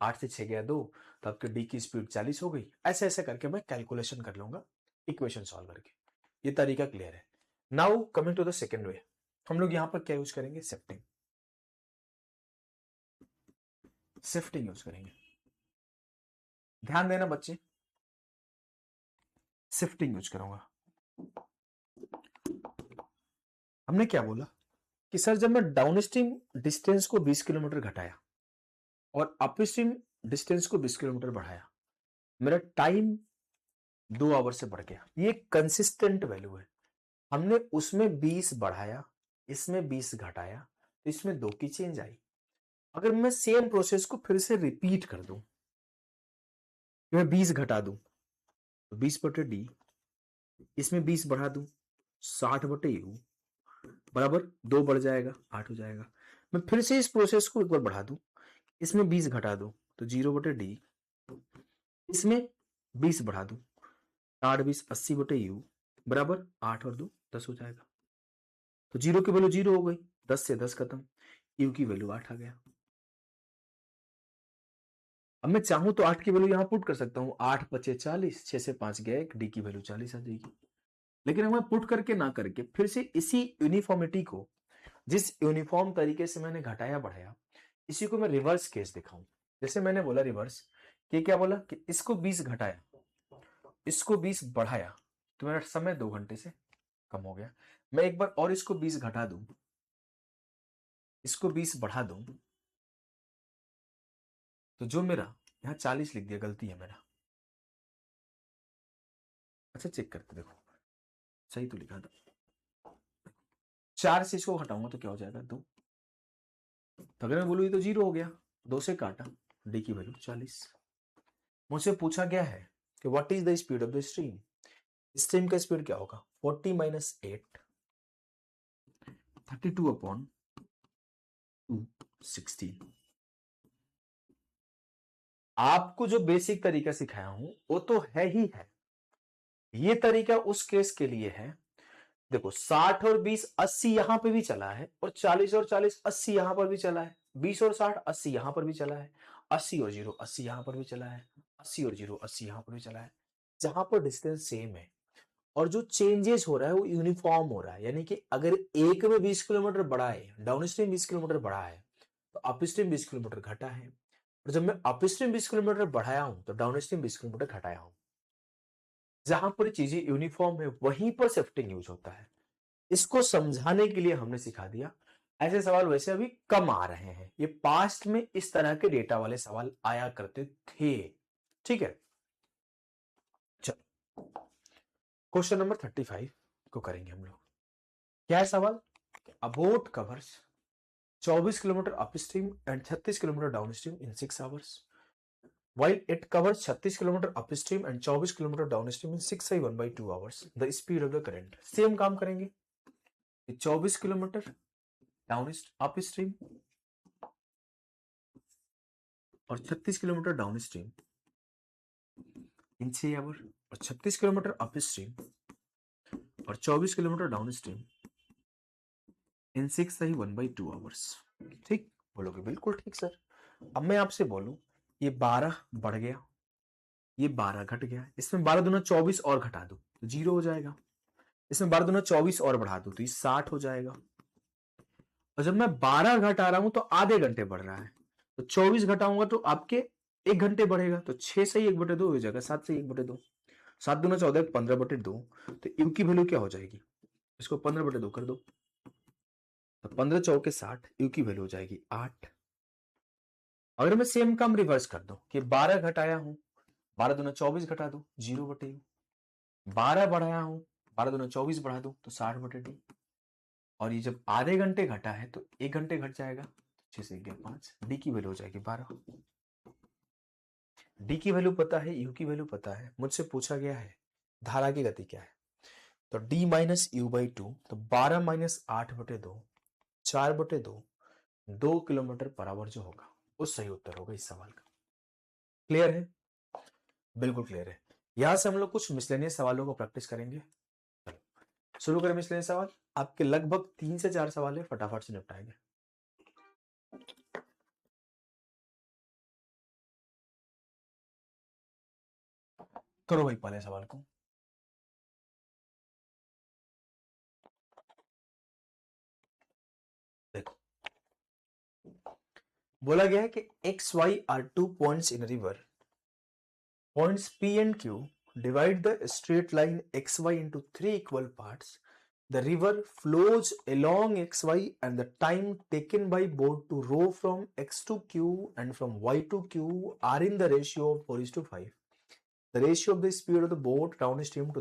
8 से 6 गया 2, तो आपके डी की स्पीड 40 हो गई। ऐसे ऐसे करके मैं कैलकुलेशन कर लूंगा इक्वेशन सॉल्व करके। ये तरीका क्लियर है। Now coming to the second way, हम लोग यहां पर क्या यूज करेंगे? शिफ्टिंग। शिफ्टिंग यूज करेंगे, ध्यान देना बच्चे, शिफ्टिंग यूज करूंगा। हमने क्या बोला कि सर जब मैं डाउन स्ट्रीम डिस्टेंस को 20 किलोमीटर घटाया और अप स्ट्रीम डिस्टेंस को 20 किलोमीटर बढ़ाया, मेरा टाइम 2 आवर से बढ़ गया। ये कंसिस्टेंट वैल्यू है। हमने उसमें 20 बढ़ाया, इसमें 20 घटाया, तो इसमें 2 की चेंज आई। अगर मैं सेम प्रोसेस को फिर से रिपीट कर दूं, मैं 20 घटा दूं तो 20 बटे डी, इसमें 20 बढ़ा दूं 60 बटे यू बराबर 2 बढ़ जाएगा 8 हो जाएगा। मैं फिर से इस प्रोसेस को एक बार बढ़ा दूं, इसमें 20 घटा दूं तो 0 बटे डी, इसमें 20 बढ़ा दूं 60 20 80 बटे यू बराबर 8 और 2 10 हो जाएगा। तो 0 की वैल्यू 0 हो गई, 10 से 10 खत्म, यू की वैल्यू 8 आ गया। अब मैं चाहूं तो 8 की वैल्यू यहां पुट कर सकता हूं, 8 5 40, 6 से 5 गया 1, डी की वैल्यू 40 आ जाएगी। लेकिन अगर मैं पुट करके ना करके फिर से इसी यूनिफॉर्मिटी को, जिस यूनिफॉर्म तरीके से मैंने घटाया बढ़ाया, इसी को मैं रिवर्स केस दिखाऊं। जैसे मैंने बोला रिवर्स कि क्या बोला कि इसको 20 घटाया, इसको 20 बढ़ाया, तो मेरा समय 2 घंटे से कम हो गया। मैं एक बार और इसको 20 घटा दूं, इसको 20 बढ़ा दूं, तो जो मेरा यहां 40 लिख दिया, गलती है मेरा। अच्छा चेक करते देखो, सही तो लिखा था। 4 से इसको घटाऊंगा तो क्या हो जाएगा 2। तो अगर मैं बोलूँ ये तो 0 हो गया, 2 से काटा, डी की वैल्यू 40। मुझसे पूछा गया है कि what is the speed of the stream. Stream का स्पीड क्या होगा? 40 माइनस 8 32 अपॉन 2 16। आपको जो बेसिक तरीका सिखाया हूं वो तो है ही है। ये तरीका उस केस के लिए है, देखो 60 और 20 80 यहां पे भी चला है, और 40 और 40 80 यहां पर भी चला है, 20 और 60 80 यहां पर भी चला है, 80 और 0 80 यहां पर भी चला है, 80 और 0 80 यहां पर भी चला है। जहां पर डिस्टेंस सेम है और जो चेंजेस हो रहा है वो यूनिफॉर्म हो रहा है, यानी कि अगर एक में 20 किलोमीटर बढ़ा है, डाउन स्ट्रीम 20 किलोमीटर बढ़ा है, तो अप स्ट्रीम 20 किलोमीटर घटा है, और जब मैं अप स्ट्रीम 20 किलोमीटर बढ़ाया हूं तो डाउन स्ट्रीम 20 किलोमीटर घटाया हूं। जहां पर चीजें यूनिफॉर्म है वहीं पर शिफ्टिंग यूज होता है। इसको समझाने के लिए हमने सिखा दिया। ऐसे सवाल वैसे अभी कम आ रहे हैं, ये पास्ट में इस तरह के डेटा वाले सवाल आया करते थे। ठीक है, चलो क्वेश्चन नंबर 35 को करेंगे हम लोग। क्या है सवाल? A boat covers 24 kilometre up stream and 36 kilometre down stream in 6 hours while it covers 36 kilometre up stream and 24 kilometre down stream in 6 by 1/2 hours. The speed of the current. Same काम करेंगे, 24 kilometre down up stream और 36 kilometre down stream in 6 hour, और 36 kilometre up stream और 24 kilometre down stream in 6 he 1/2 hours. ठीक बोलोगे? बिल्कुल ठीक sir. अब मैं आपसे बोलूं ये 12 बढ़ गया, ये 12 घट गया, इसमें 12 दूना 24 और घटा दो तो 0 हो जाएगा, इसमें 12 दूना 24 और बढ़ा दो तो ये 60 हो जाएगा। और जब मैं 12 घटा रहा हूं तो आधे घंटे बढ़ रहा है, तो 24 घटाऊंगा तो आपके 1 घंटे बढ़ेगा, तो 6 से ही 1/2 हो जाएगा, 7 से 1/2, 7 दूना 14 15/2, तो यू की वैल्यू क्या हो जाएगी? इसको 15/2 कर दो, तो 15 चौके 60, यू की वैल्यू हो जाएगी 8। अगर मैं सेम काम रिवर्स कर दूं कि 12 घटाया हूं, 12 दूना 24 घटा दो 0/यू, 12 बढ़ाया हूं, 12 दूना 24 बढ़ा दूं तो 60/d। और ये जब आधे घंटे घटा है तो 1 घंटे घट जाएगा, 6 से 11 5, डी की वैल्यू हो जाएगी 12। डी की वैल्यू पता है, यू की वैल्यू पता है, मुझसे पूछा गया है धारा की गति क्या है, तो d माइनस यू बाई 2, तो 12 माइनस 8/2, 4/2, 2 किलोमीटर पर आवर जो होगा वो सही उत्तर होगा इस सवाल का। क्लियर है? बिल्कुल क्लियर है। यहां से हम लोग कुछ मिसलेनियस सवालों को प्रैक्टिस करेंगे। शुरू करें मिसलेनियस सवाल। आपके लगभग 3 से 4 सवाल है, फटाफट से निपटाएंगे। करो भाई पहले सवाल को। देखो बोला गया है कि X Y are 2 points in river, points P and Q divide the straight line XY into 3 equal parts. The river flows along XY and the time taken by boat to row from X to Q and from Y to Q are in the ratio of 4:5. The ratio of the speed of the boat downstream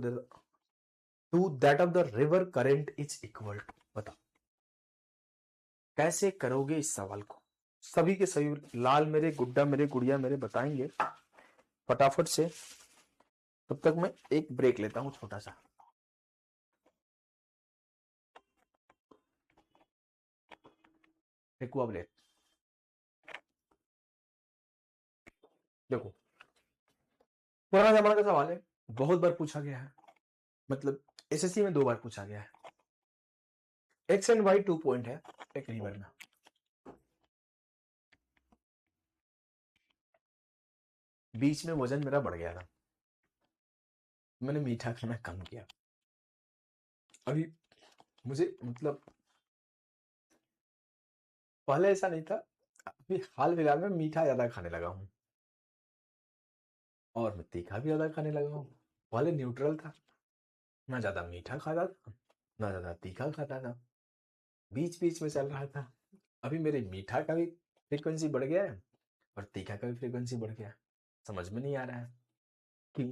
to that of the river current is equal to। बताओ कैसे करोगे इस सवाल को। सभी के सभी लाल मेरे, गुड्डा मेरे, गुड़िया मेरे बताएंगे फटाफट से। तब तक मैं एक ब्रेक लेता हूं छोटा सा। एक ब्रेक। देखो पुराना जमाना का सवाल है, बहुत बार पूछा गया है, मतलब एसएससी में 2 बार पूछा गया है। एक्स एंड वाई 2 पॉइंट है एक रिवर में, बीच में वजन मेरा बढ़ गया था, मैंने मीठा खाना कम किया। अभी मुझे मतलब पहले ऐसा नहीं था, अभी हाल फिलहाल में मीठा ज्यादा खाने लगा हूँ और मैं तीखा भी ज्यादा खाने लगा हूँ। पहले न्यूट्रल था, ना ज्यादा मीठा खाता था ना ज्यादा तीखा खाता था, बीच बीच में चल रहा था। अभी मेरे मीठा का भी फ्रीक्वेंसी बढ़ गया है और तीखा का भी फ्रीक्वेंसी बढ़ गया है, समझ में नहीं आ रहा है क्यों।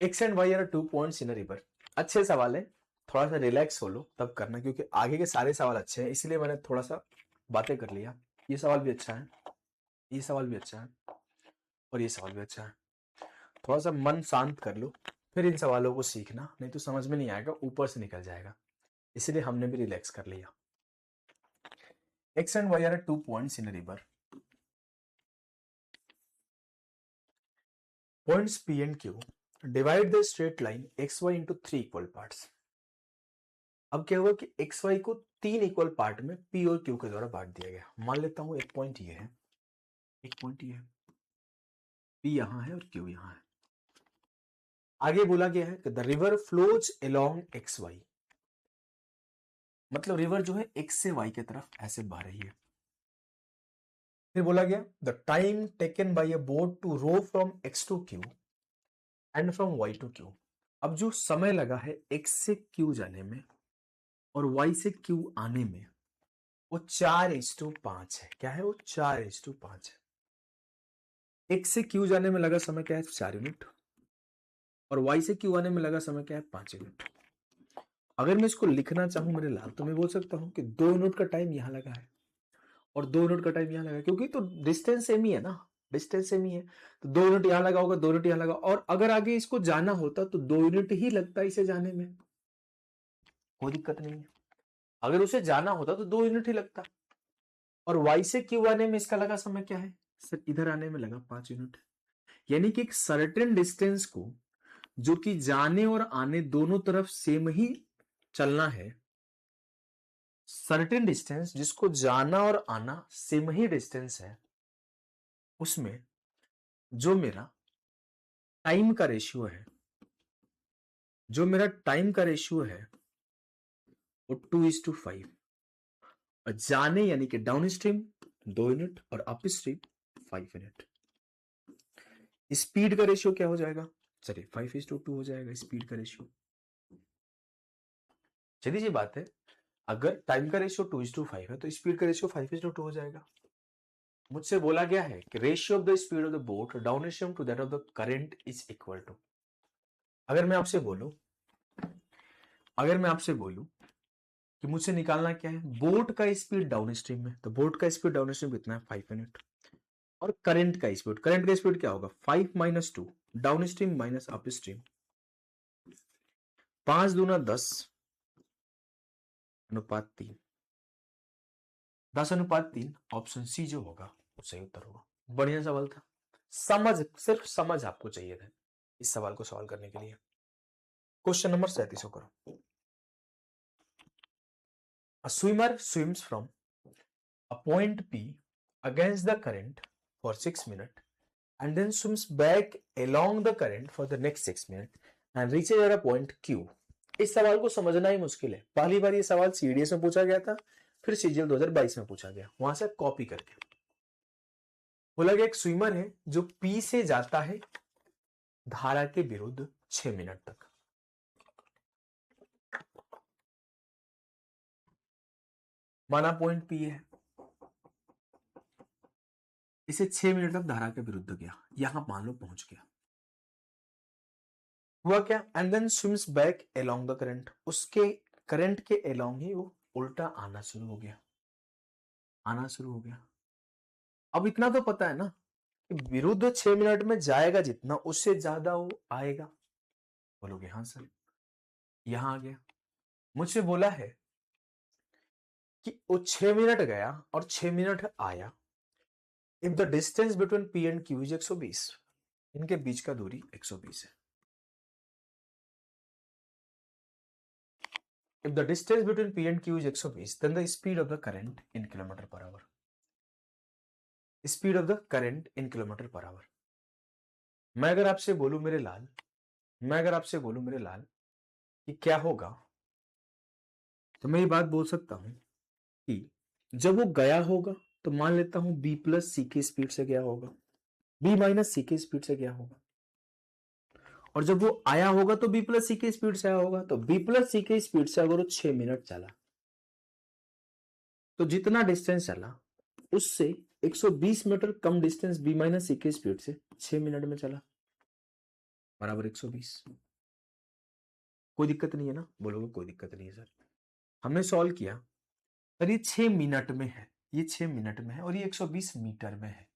X and Y are 2 points in a river. अच्छे सवाल है, थोड़ा सा रिलैक्स हो लो तब करना, क्योंकि आगे के सारे सवाल अच्छे हैं, इसलिए मैंने थोड़ा सा बातें कर लिया। ये सवाल भी अच्छा है, ये सवाल भी अच्छा है और ये सवाल भी अच्छा है। थोड़ा सा मन शांत कर लो, फिर इन सवालों को सीखना, नहीं तो समझ में नहीं आएगा, ऊपर से निकल जाएगा, इसलिए हमने भी रिलैक्स कर लिया। X and Y are 2 points in a river, points P and Q divide the straight line XY into 3 equal parts. अब क्या हुआ कि एक्स वाई को 3 इक्वल पार्ट में P और Q के द्वारा बांट दिया गया। मान लेता हूं एक पॉइंट ये है, एक पॉइंट ये है, P यहां है और Q यहां है। आगे बोला गया है कि the river flows along X Y, मतलब रिवर जो है एक्स से वाई की तरफ ऐसे बह रही है। फिर बोला गया the time taken by a boat to row from X to Q and from Y to Q. अब जो समय लगा है एक्स से क्यू जाने में और वाई से क्यू आने में, वो 4:5 है। क्या है वो? 4:5 है। एक्स से क्यू जाने में लगा समय क्या है? 4 यूनिट। और वाई से क्यू आने में लगा समय क्या है? 5 यूनिट। अगर मैं इसको लिखना चाहूं मेरे लाल, तो मैं बोल सकता हूं कि 2 यूनिट का टाइम यहां लगा है और 2 यूनिट का टाइम यहां लगा है, क्योंकि तो डिस्टेंस सेम ही है ना, डिस्टेंस सेम ही है। तो 2 यूनिट यहां लगा होगा, 2 यूनिट यहां लगा, और अगर आगे इसको जाना होता तो 2 यूनिट ही लगता इसे जाने में, कोई दिक्कत नहीं है। अगर उसे जाना होता तो 2 यूनिट ही लगता। और वाई से क्यू आने में इसका लगा समय क्या है सर? इधर आने में लगा 5 यूनिट। यानी कि एक सर्टेन डिस्टेंस को, जो कि जाने और आने दोनों तरफ सेम ही चलना है, सर्टेन डिस्टेंस जिसको जाना और आना सेम ही डिस्टेंस है, उसमें जो मेरा टाइम का रेशियो है, जो मेरा टाइम का रेशियो है वो 2:5। और जाने यानी कि डाउन स्ट्रीम 2 यूनिट और अप स्ट्रीम 5 यूनिट। स्पीड का रेशियो क्या हो जाएगा? चलिए 5:2 हो जाएगा स्पीड का रेशियो। चलिए जी बात है, अगर टाइम का रेशियो 2:5 है तो स्पीड का रेशियो 5:2 हो जाएगा। मुझसे बोला गया है कि ratio of the speed of the boat down stream to that of the current is equal to. अगर मैं आपसे बोलूं अगर मैं आपसे बोलूं कि मुझसे निकालना क्या है, बोट का स्पीड डाउन स्ट्रीम में, तो बोट का स्पीड डाउन स्ट्रीम कितना है 5 मिनट, और करंट का स्पीड क्या होगा 5 - 2 downstream minus upstream, 5 × 10 = 3, 10/3, option C जो होगा वो सही उत्तर होगा। बढ़िया सवाल था, सिर्फ समझ आपको चाहिए था इस सवाल को सॉल्व करने के लिए। क्वेश्चन नंबर 37 करो। A swimmer swims from a point P against the current for 6 minutes and then swims back along the current for the next 6 minutes and reaches at a point Q। इस सवाल को समझना ही मुश्किल है। पहली बार ये सवाल सीडीएस में पूछा गया था, फिर सीजीएल 2022 में पूछा गया, वहां से कॉपी करके बोला गया एक स्विमर है जो पी से जाता है धारा के विरुद्ध 6 मिनट तक। माना पॉइंट पी है, इसे 6 मिनट तक धारा के विरुद्ध गया, यहां मान लो पहुंच गया, हुआ क्या, and then swims back along the current, उसके करंट के अलोंग ही वो उल्टा आना शुरू हो गया, अब इतना तो पता है ना कि विरुद्ध 6 मिनट में जाएगा जितना, उससे ज्यादा वो आएगा। बोलोगे हाँ सर, यहां आ गया। मुझसे बोला है कि वो 6 मिनट गया और 6 मिनट आया, if the distance between P and Q is 120, इनके बीच का दूरी 120 है। If the distance between P and Q is 120, then the speed of the current in kilometer per hour. Speed of the current in kilometer per hour. मैं अगर आपसे बोलूं मेरे लाल कि क्या होगा, तो मैं ये बात बोल सकता हूं कि जब वो गया होगा तो मान लेता हूं B प्लस सी की स्पीड से गया होगा, B माइनस सी की स्पीड से गया होगा, और जब वो आया होगा तो B प्लस सी की स्पीड से आया होगा, तो B प्लस सी की स्पीड से अगर वो 6 मिनट चला तो जितना डिस्टेंस चला उससे 120 मीटर कम डिस्टेंस B माइनस सी की स्पीड से 6 मिनट में चला, बराबर 120। कोई दिक्कत नहीं है ना? बोलोगे कोई दिक्कत नहीं है सर। हमने सॉल्व किया सर, ये 6 मिनट में है, ये 6 मिनट में है और ये 120 मीटर में है।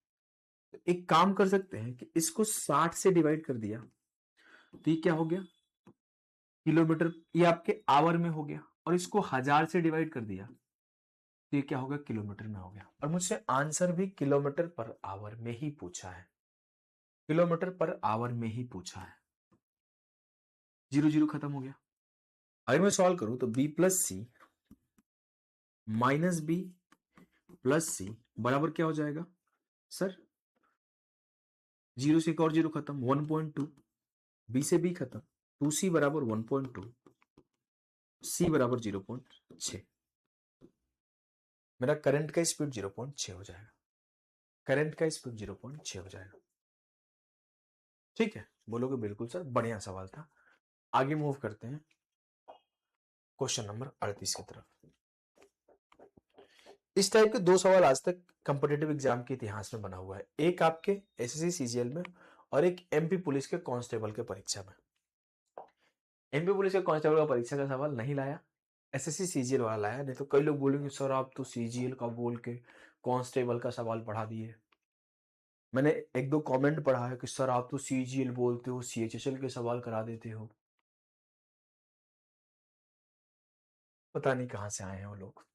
तो एक काम कर सकते हैं कि इसको 60 से डिवाइड कर दिया तो ये क्या हो गया किलोमीटर, ये आपके आवर में हो गया, और इसको 1000 से डिवाइड कर दिया तो ये क्या होगा किलोमीटर में हो गया। और मुझसे आंसर भी किलोमीटर पर आवर में ही पूछा है, किलोमीटर पर आवर में ही पूछा है। 0 0 खत्म हो गया। अगर मैं सॉल्व करूं तो b प्लस सी माइनस बी प्लस सी बराबर क्या हो जाएगा सर, 0 से एक और 0 खत्म, 1.2, बी से बी खत्म, 2c बराबर 1.2, c बराबर 0.6। मेरा करंट का स्पीड 0.6 हो जाएगा, करंट का स्पीड 0.6 हो जाएगा। ठीक है, बोलोगे बिल्कुल सर, बढ़िया सवाल था। आगे मूव करते हैं क्वेश्चन नंबर 38 की तरफ। इस टाइप के 2 सवाल आज तक कंपिटेटिव एग्जाम के इतिहास में बना हुआ है, एक आपके एसएससी सीजीएल में और एक एमपी पुलिस के कांस्टेबल के परीक्षा में। एमपी पुलिस के कांस्टेबल का परीक्षा का सवाल नहीं लाया, एसएससी सीजीएल वाला लाया। नहीं तो कई लोग बोलेंगे सर आप तो सीजीएल का बोल के कांस्टेबल का सवाल पढ़ा दिए। मैंने 1-2 कमेंट पढ़ा है कि सर आप तो सीजीएल बोलते हो, सीएचएसएल के सवाल करा देते हो। पता नहीं कहां से आए हैं वो लोग।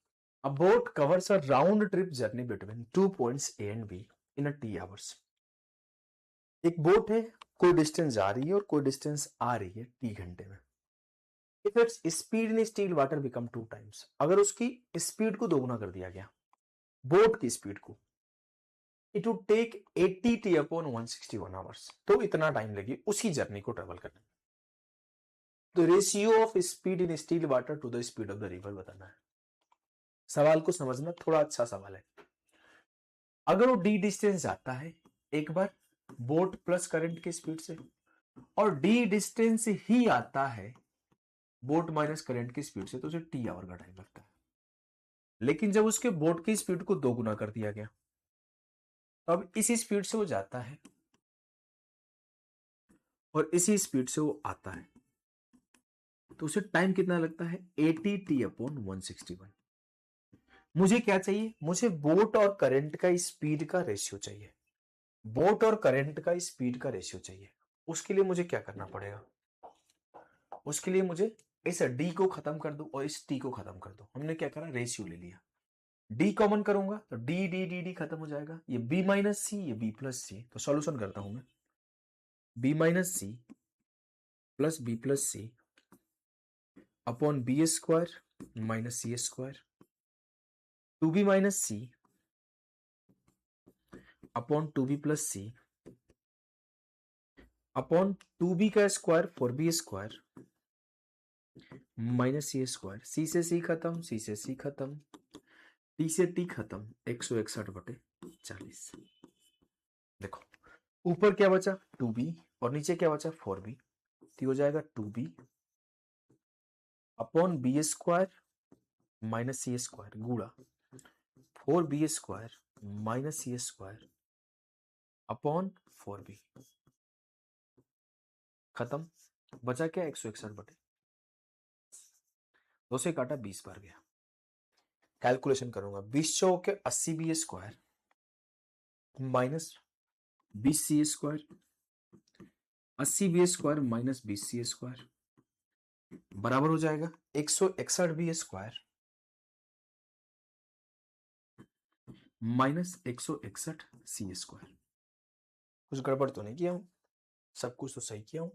A boat covers a round trip journey between 2 points A and B in a T hours. एक बोट है, कोई डिस्टेंस जा रही है और कोई डिस्टेंस आ रही है T घंटे में। If its speed in still water become 2 times, अगर उसकी स्पीड को दोगुना कर दिया गया, बोट की स्पीड को, it would take 80 T upon 161 hours, तो इतना टाइम लगी उसी जर्नी को ट्रेवल करने में। तो ratio of speed in still water to the speed of the river बताना है। सवाल को समझना, थोड़ा अच्छा सवाल है। अगर वो डी डिस्टेंस जाता है एक बार बोट प्लस करंट की स्पीड से, और डी डिस्टेंस ही आता है बोट माइनस करंट की स्पीड से, तो उसे टी आवर का टाइम लगता है। लेकिन जब उसके बोट की स्पीड को 2 गुना कर दिया गया, तो अब इसी स्पीड से वो जाता है और इसी स्पीड से वो आता है, तो उसे टाइम कितना लगता है 80t/161। मुझे क्या चाहिए, मुझे बोट और करंट का स्पीड का रेशियो चाहिए, बोट और करंट का स्पीड का रेशियो चाहिए। उसके लिए मुझे क्या करना पड़ेगा, उसके लिए मुझे इस डी को खत्म कर दो और इस टी को खत्म कर दो। हमने क्या करा, रेशियो ले लिया, डी कॉमन करूंगा तो डी डी डी डी खत्म हो जाएगा, ये बी माइनस सी, ये बी प्लस सी। तो सॉल्यूशन करता हूं मैं, B minus C plus B plus C upon B square minus C square, two B minus C upon two B plus C upon two B का square four B square minus C square, C से C खत्म, सी से C खत्म, T से T खत्म, 161/40। देखो ऊपर क्या बचा 2b और नीचे क्या बचा 4b, तो हो जाएगा 2b upon B square minus C square गुड़ा 4b square minus C square upon 4b, खत्म। बचा क्या 161/, 2 से काटा 20 बार गया। कैलकुलेशन करूंगा, 20 चौक के 80b square minus 20c square, 80b square minus 20c square बराबर हो जाएगा 161b square minus 161c square. कुछ गड़बड़ तो नहीं किया हूं, सब कुछ तो सही किया हूं।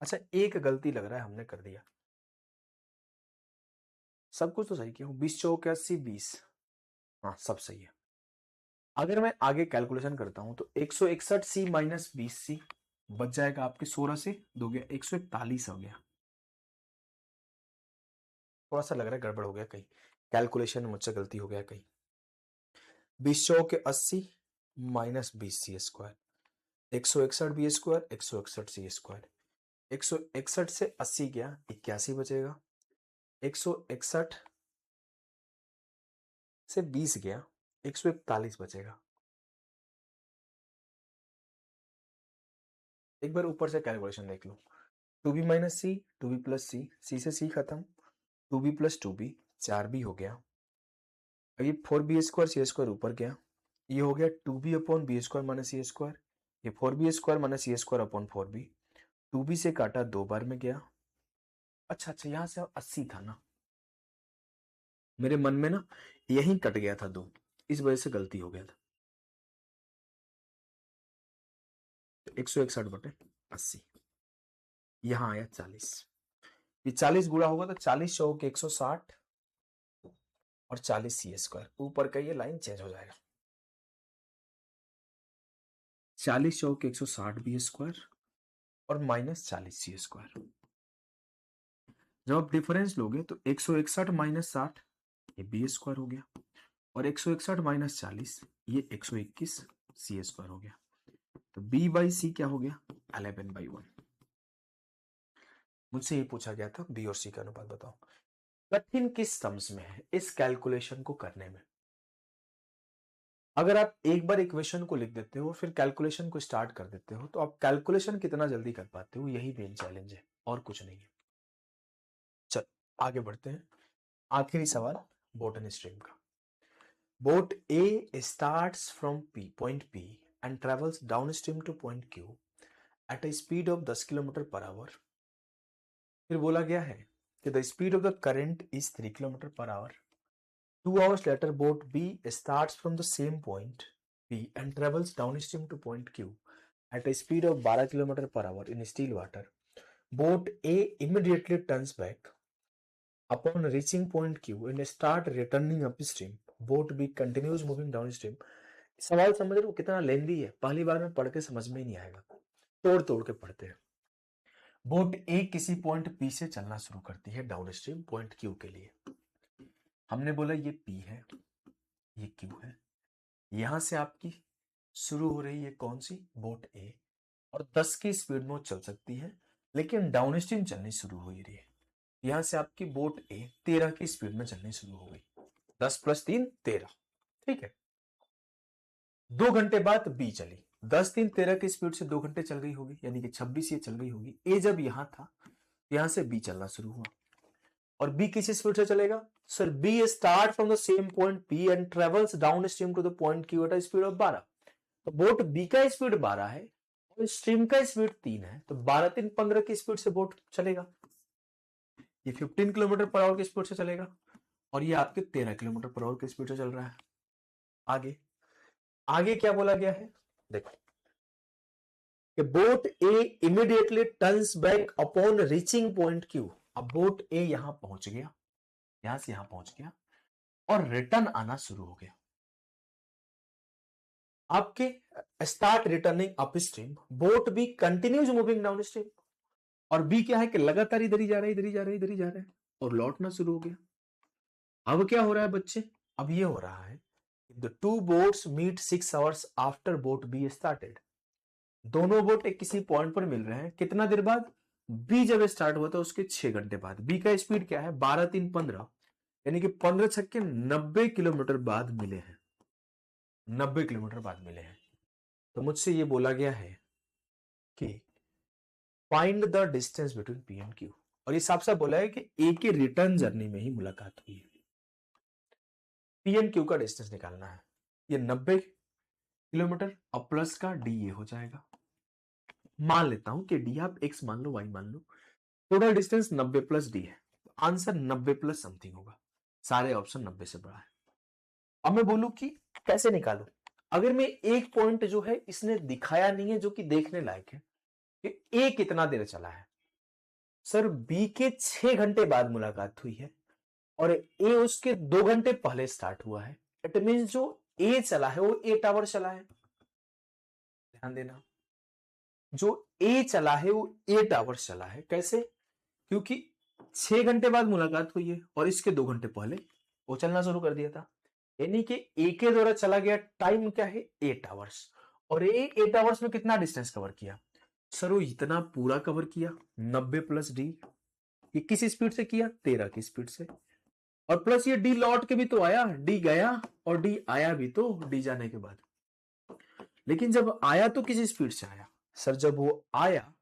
अच्छा एक गलती लग रहा है हमने कर दिया, सब कुछ तो सही किया हूं, 20 चौक 80 20, हाँ सब सही है। अगर मैं आगे कैलकुलेशन करता हूं तो 161c माइनस 20c बच जाएगा आपके 16 से 2 गया 141 हो गया। थोड़ा सा लग रहा है गड़बड़ हो गया कहीं, कैलकुलेशन में मुझसे गलती हो गया कहीं। 20 चौक 80 minus 20c square, 161b square 161c square, 161 से 80 गया 81 बचेगा, 161 से 20 गया 141 बचेगा। एक बार ऊपर से कैलकुलेशन देख लो, 2b माइनस सी 2b प्लस सी, सी से सी खत्म, 2b प्लस 2b 4b हो गया, ये 4b स्क्वायर सी स्क्वायर ऊपर गया, ये हो गया 2b upon B square minus C square, ये 4b square minus C square upon 4b, 2b से काटा 2 बार में गया। अच्छा यहाँ से 80 था ना, मेरे मन में ना यहीं कट गया था 2, इस वजह से गलती हो गया था। तो 161/80 यहां आया 40, ये 40 गुणा होगा तो 40 चौक 160 और 40 सी स्क्वायर, ऊपर का ये लाइन चेंज हो जाएगा, 40 चौक 160 बी स्क्वायर और माइनस 40 सी स्क्वायर। जब आप डिफरेंस लोगे तो 161 माइनस 60 ये बी स्क्वायर हो गया और 161 माइनस 40 ये 121 सी स्क्वायर हो गया। तो b बाई सी क्या हो गया 11/1। मुझसे ये पूछा गया था बी और सी का अनुपात बताओ। कठिन किस टर्म्स में है इस कैलकुलेशन को करने में। अगर आप एक बार इक्वेशन को लिख देते हो फिर कैलकुलेशन को स्टार्ट कर देते हो तो आप कैलकुलेशन कितना जल्दी कर पाते हो, यही मेन चैलेंज है और कुछ नहीं है। चल आगे बढ़ते हैं, आखिरी सवाल बोटन स्ट्रीम का। Boat A starts from P point P and travels downstream to point Q at a speed of 10 kilometre per hour. फिर बोला गया है कि the speed of the current is 3 kilometre per hour. 2 hours later, boat B starts from the same point P and travels downstream to point Q at a speed of 12 km per hour in still water. Boat A immediately turns back upon reaching point Q and start returning upstream. Boat B continues moving downstream. सवाल समझ रहे हो कितना लेंदी है, पहली बार में पढ़ के समझ में ही नहीं आएगा, तोड़ तोड़ के पढ़ते हैं। बोट ए किसी पॉइंट पी से चलना शुरू करती है डाउनस्ट्रीम पॉइंट क्यू के लिए। हमने बोला ये पी है ये क्यू है, यहां से आपकी शुरू हो रही है कौन सी बोट ए और 10 की स्पीड में चल सकती है लेकिन डाउनस्ट्रीम चलनी शुरू हो रही है। यहां से आपकी बोट ए 13 की स्पीड में चलनी शुरू हो गई, 10 + 3 13, ठीक है। 2 घंटे बाद बी चली, 10 3 13 की स्पीड से 2 घंटे चल गई होगी, यानी कि 26 ये चल गई होगी। ए जब यहां था, यहां से बी चलना शुरू हुआ, और बी किस स्पीड से चलेगा sir? B start from the same point P and travels downstream to the point Q at speed of 12। तो बोट बी का स्पीड 12 है और स्ट्रीम का स्पीड 3 है, तो 12 3 15 की स्पीड से बोट चलेगा। ये 15 किलोमीटर पर आवर की स्पीड से चलेगा, और ये आपके 13 किलोमीटर पर आवर की स्पीड से चल रहा है। आगे आगे क्या बोला गया है, देखो कि boat A immediately turns back upon reaching point Q. अब बोट ए यहां पहुंच गया, यहां से यहां पहुंच गया और रिटर्न आना शुरू हो गया। आपके start returning upstream, boat B continues moving down stream, और बी क्या है कि लगातार इधर ही जा रहा है, इधर ही जा रहा है, इधर ही जा रहा है, और लौटना शुरू हो गया। अब क्या हो रहा है बच्चे, अब ये हो रहा है the two boats meet 6 hours after boat B started. दोनों बोट एक किसी पॉइंट पर मिल रहे हैं, कितना देर बाद? बी जब स्टार्ट हुआ था उसके 6 घंटे बाद। बी का स्पीड क्या है? 12 3 15, यानी कि 15 छक्के 90 किलोमीटर बाद मिले हैं, 90 किलोमीटर बाद मिले हैं। तो मुझसे ये बोला गया है कि find the distance between P and Q, और ये साफ साफ बोला है कि ए के रिटर्न जर्नी में ही मुलाकात हुई है। पी एंड क्यू का डिस्टेंस निकालना है। ये 90 किलोमीटर और प्लस का डी ए हो जाएगा। मान लेता हूं कि डी आप एक्स मान लो, वाई मान लो, टोटल डिस्टेंस 90 प्लस डी है, आंसर 90 प्लस समथिंग होगा। सारे ऑप्शन 90 से बड़ा है। अब मैं बोलूं कि कैसे निकालूं, अगर मैं एक पॉइंट जो है इसने दिखाया नहीं है जो कि देखने लायक है कि ए कितना देर चला है। सर बी के 6 घंटे बाद मुलाकात हुई है और ए उसके 2 घंटे पहले स्टार्ट हुआ है। इट मीन जो ए चला है वो 8 आवर चला है। ध्यान देना, जो ए चला है वो 8 आवर्स चला है। कैसे? क्योंकि 6 घंटे बाद मुलाकात हुई है और इसके 2 घंटे पहले वो चलना शुरू कर दिया था, यानी कि ए के द्वारा चला गया टाइम क्या है? 8 आवर्स। और ए 8 आवर्स में कितना डिस्टेंस कवर किया? सर वो इतना पूरा कवर किया, 90 प्लस डी। ये किस स्पीड से किया? 13 की स्पीड से। और प्लस ये डी लौट के भी तो आया, डी गया और डी आया भी तो डी जाने के बाद। लेकिन जब आया तो किस स्पीड से आया? सर जब वो आया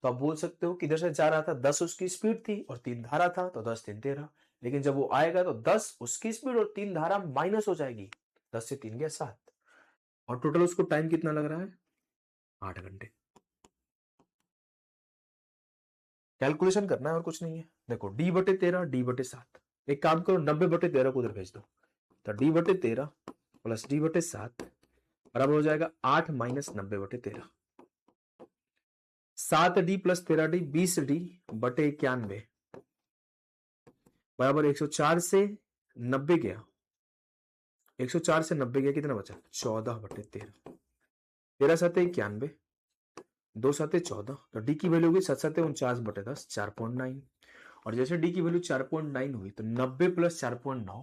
तो आप बोल सकते हो किधर से जा रहा था, 10 उसकी स्पीड थी और 3 धारा था, तो 10 3 13। लेकिन जब वो आएगा तो 10 उसकी स्पीड और 3 धारा माइनस हो जाएगी, 10 से 3 गया 7, और टोटल उसको टाइम कितना लग रहा है? 8 घंटे। कैलकुलेशन करना है और कुछ नहीं है। देखो डी बटे 13 डी बटे 7, एक काम करो 90 बटे 13 को उधर भेज दो, तो डी बटे 13 प्लस डी बटे 7 बराबर हो जाएगा 8 माइनस 90 बटे 13। 7d प्लस 13d 20d बटे 91 बराबर 104 से 90 गया, 104 से 90 गया, कितना बचा? 14 बटे 13। 13 साते 91, 2 साते 14, तो डी की वैल्यू होगी 7 साते 49 बटे 10, 4.9। और जैसे डी की वैल्यू 4.9 हुई तो 90 प्लस 4.9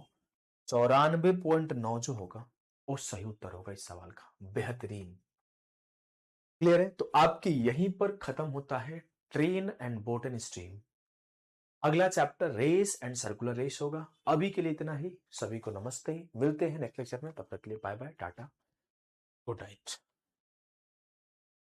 94.9 जो होगा वो सही उत्तर होगा इस सवाल का। बेहतरीन, क्लियर है? तो आपकी यहीं पर खत्म होता है train and boat and stream. अगला chapter race and circular race होगा। अभी के लिए इतना ही। सभी को नमस्ते, मिलते हैं नेक्स्ट लेक्चर में। तब तक के लिए बाय बाय, टाटा, गुड नाइट।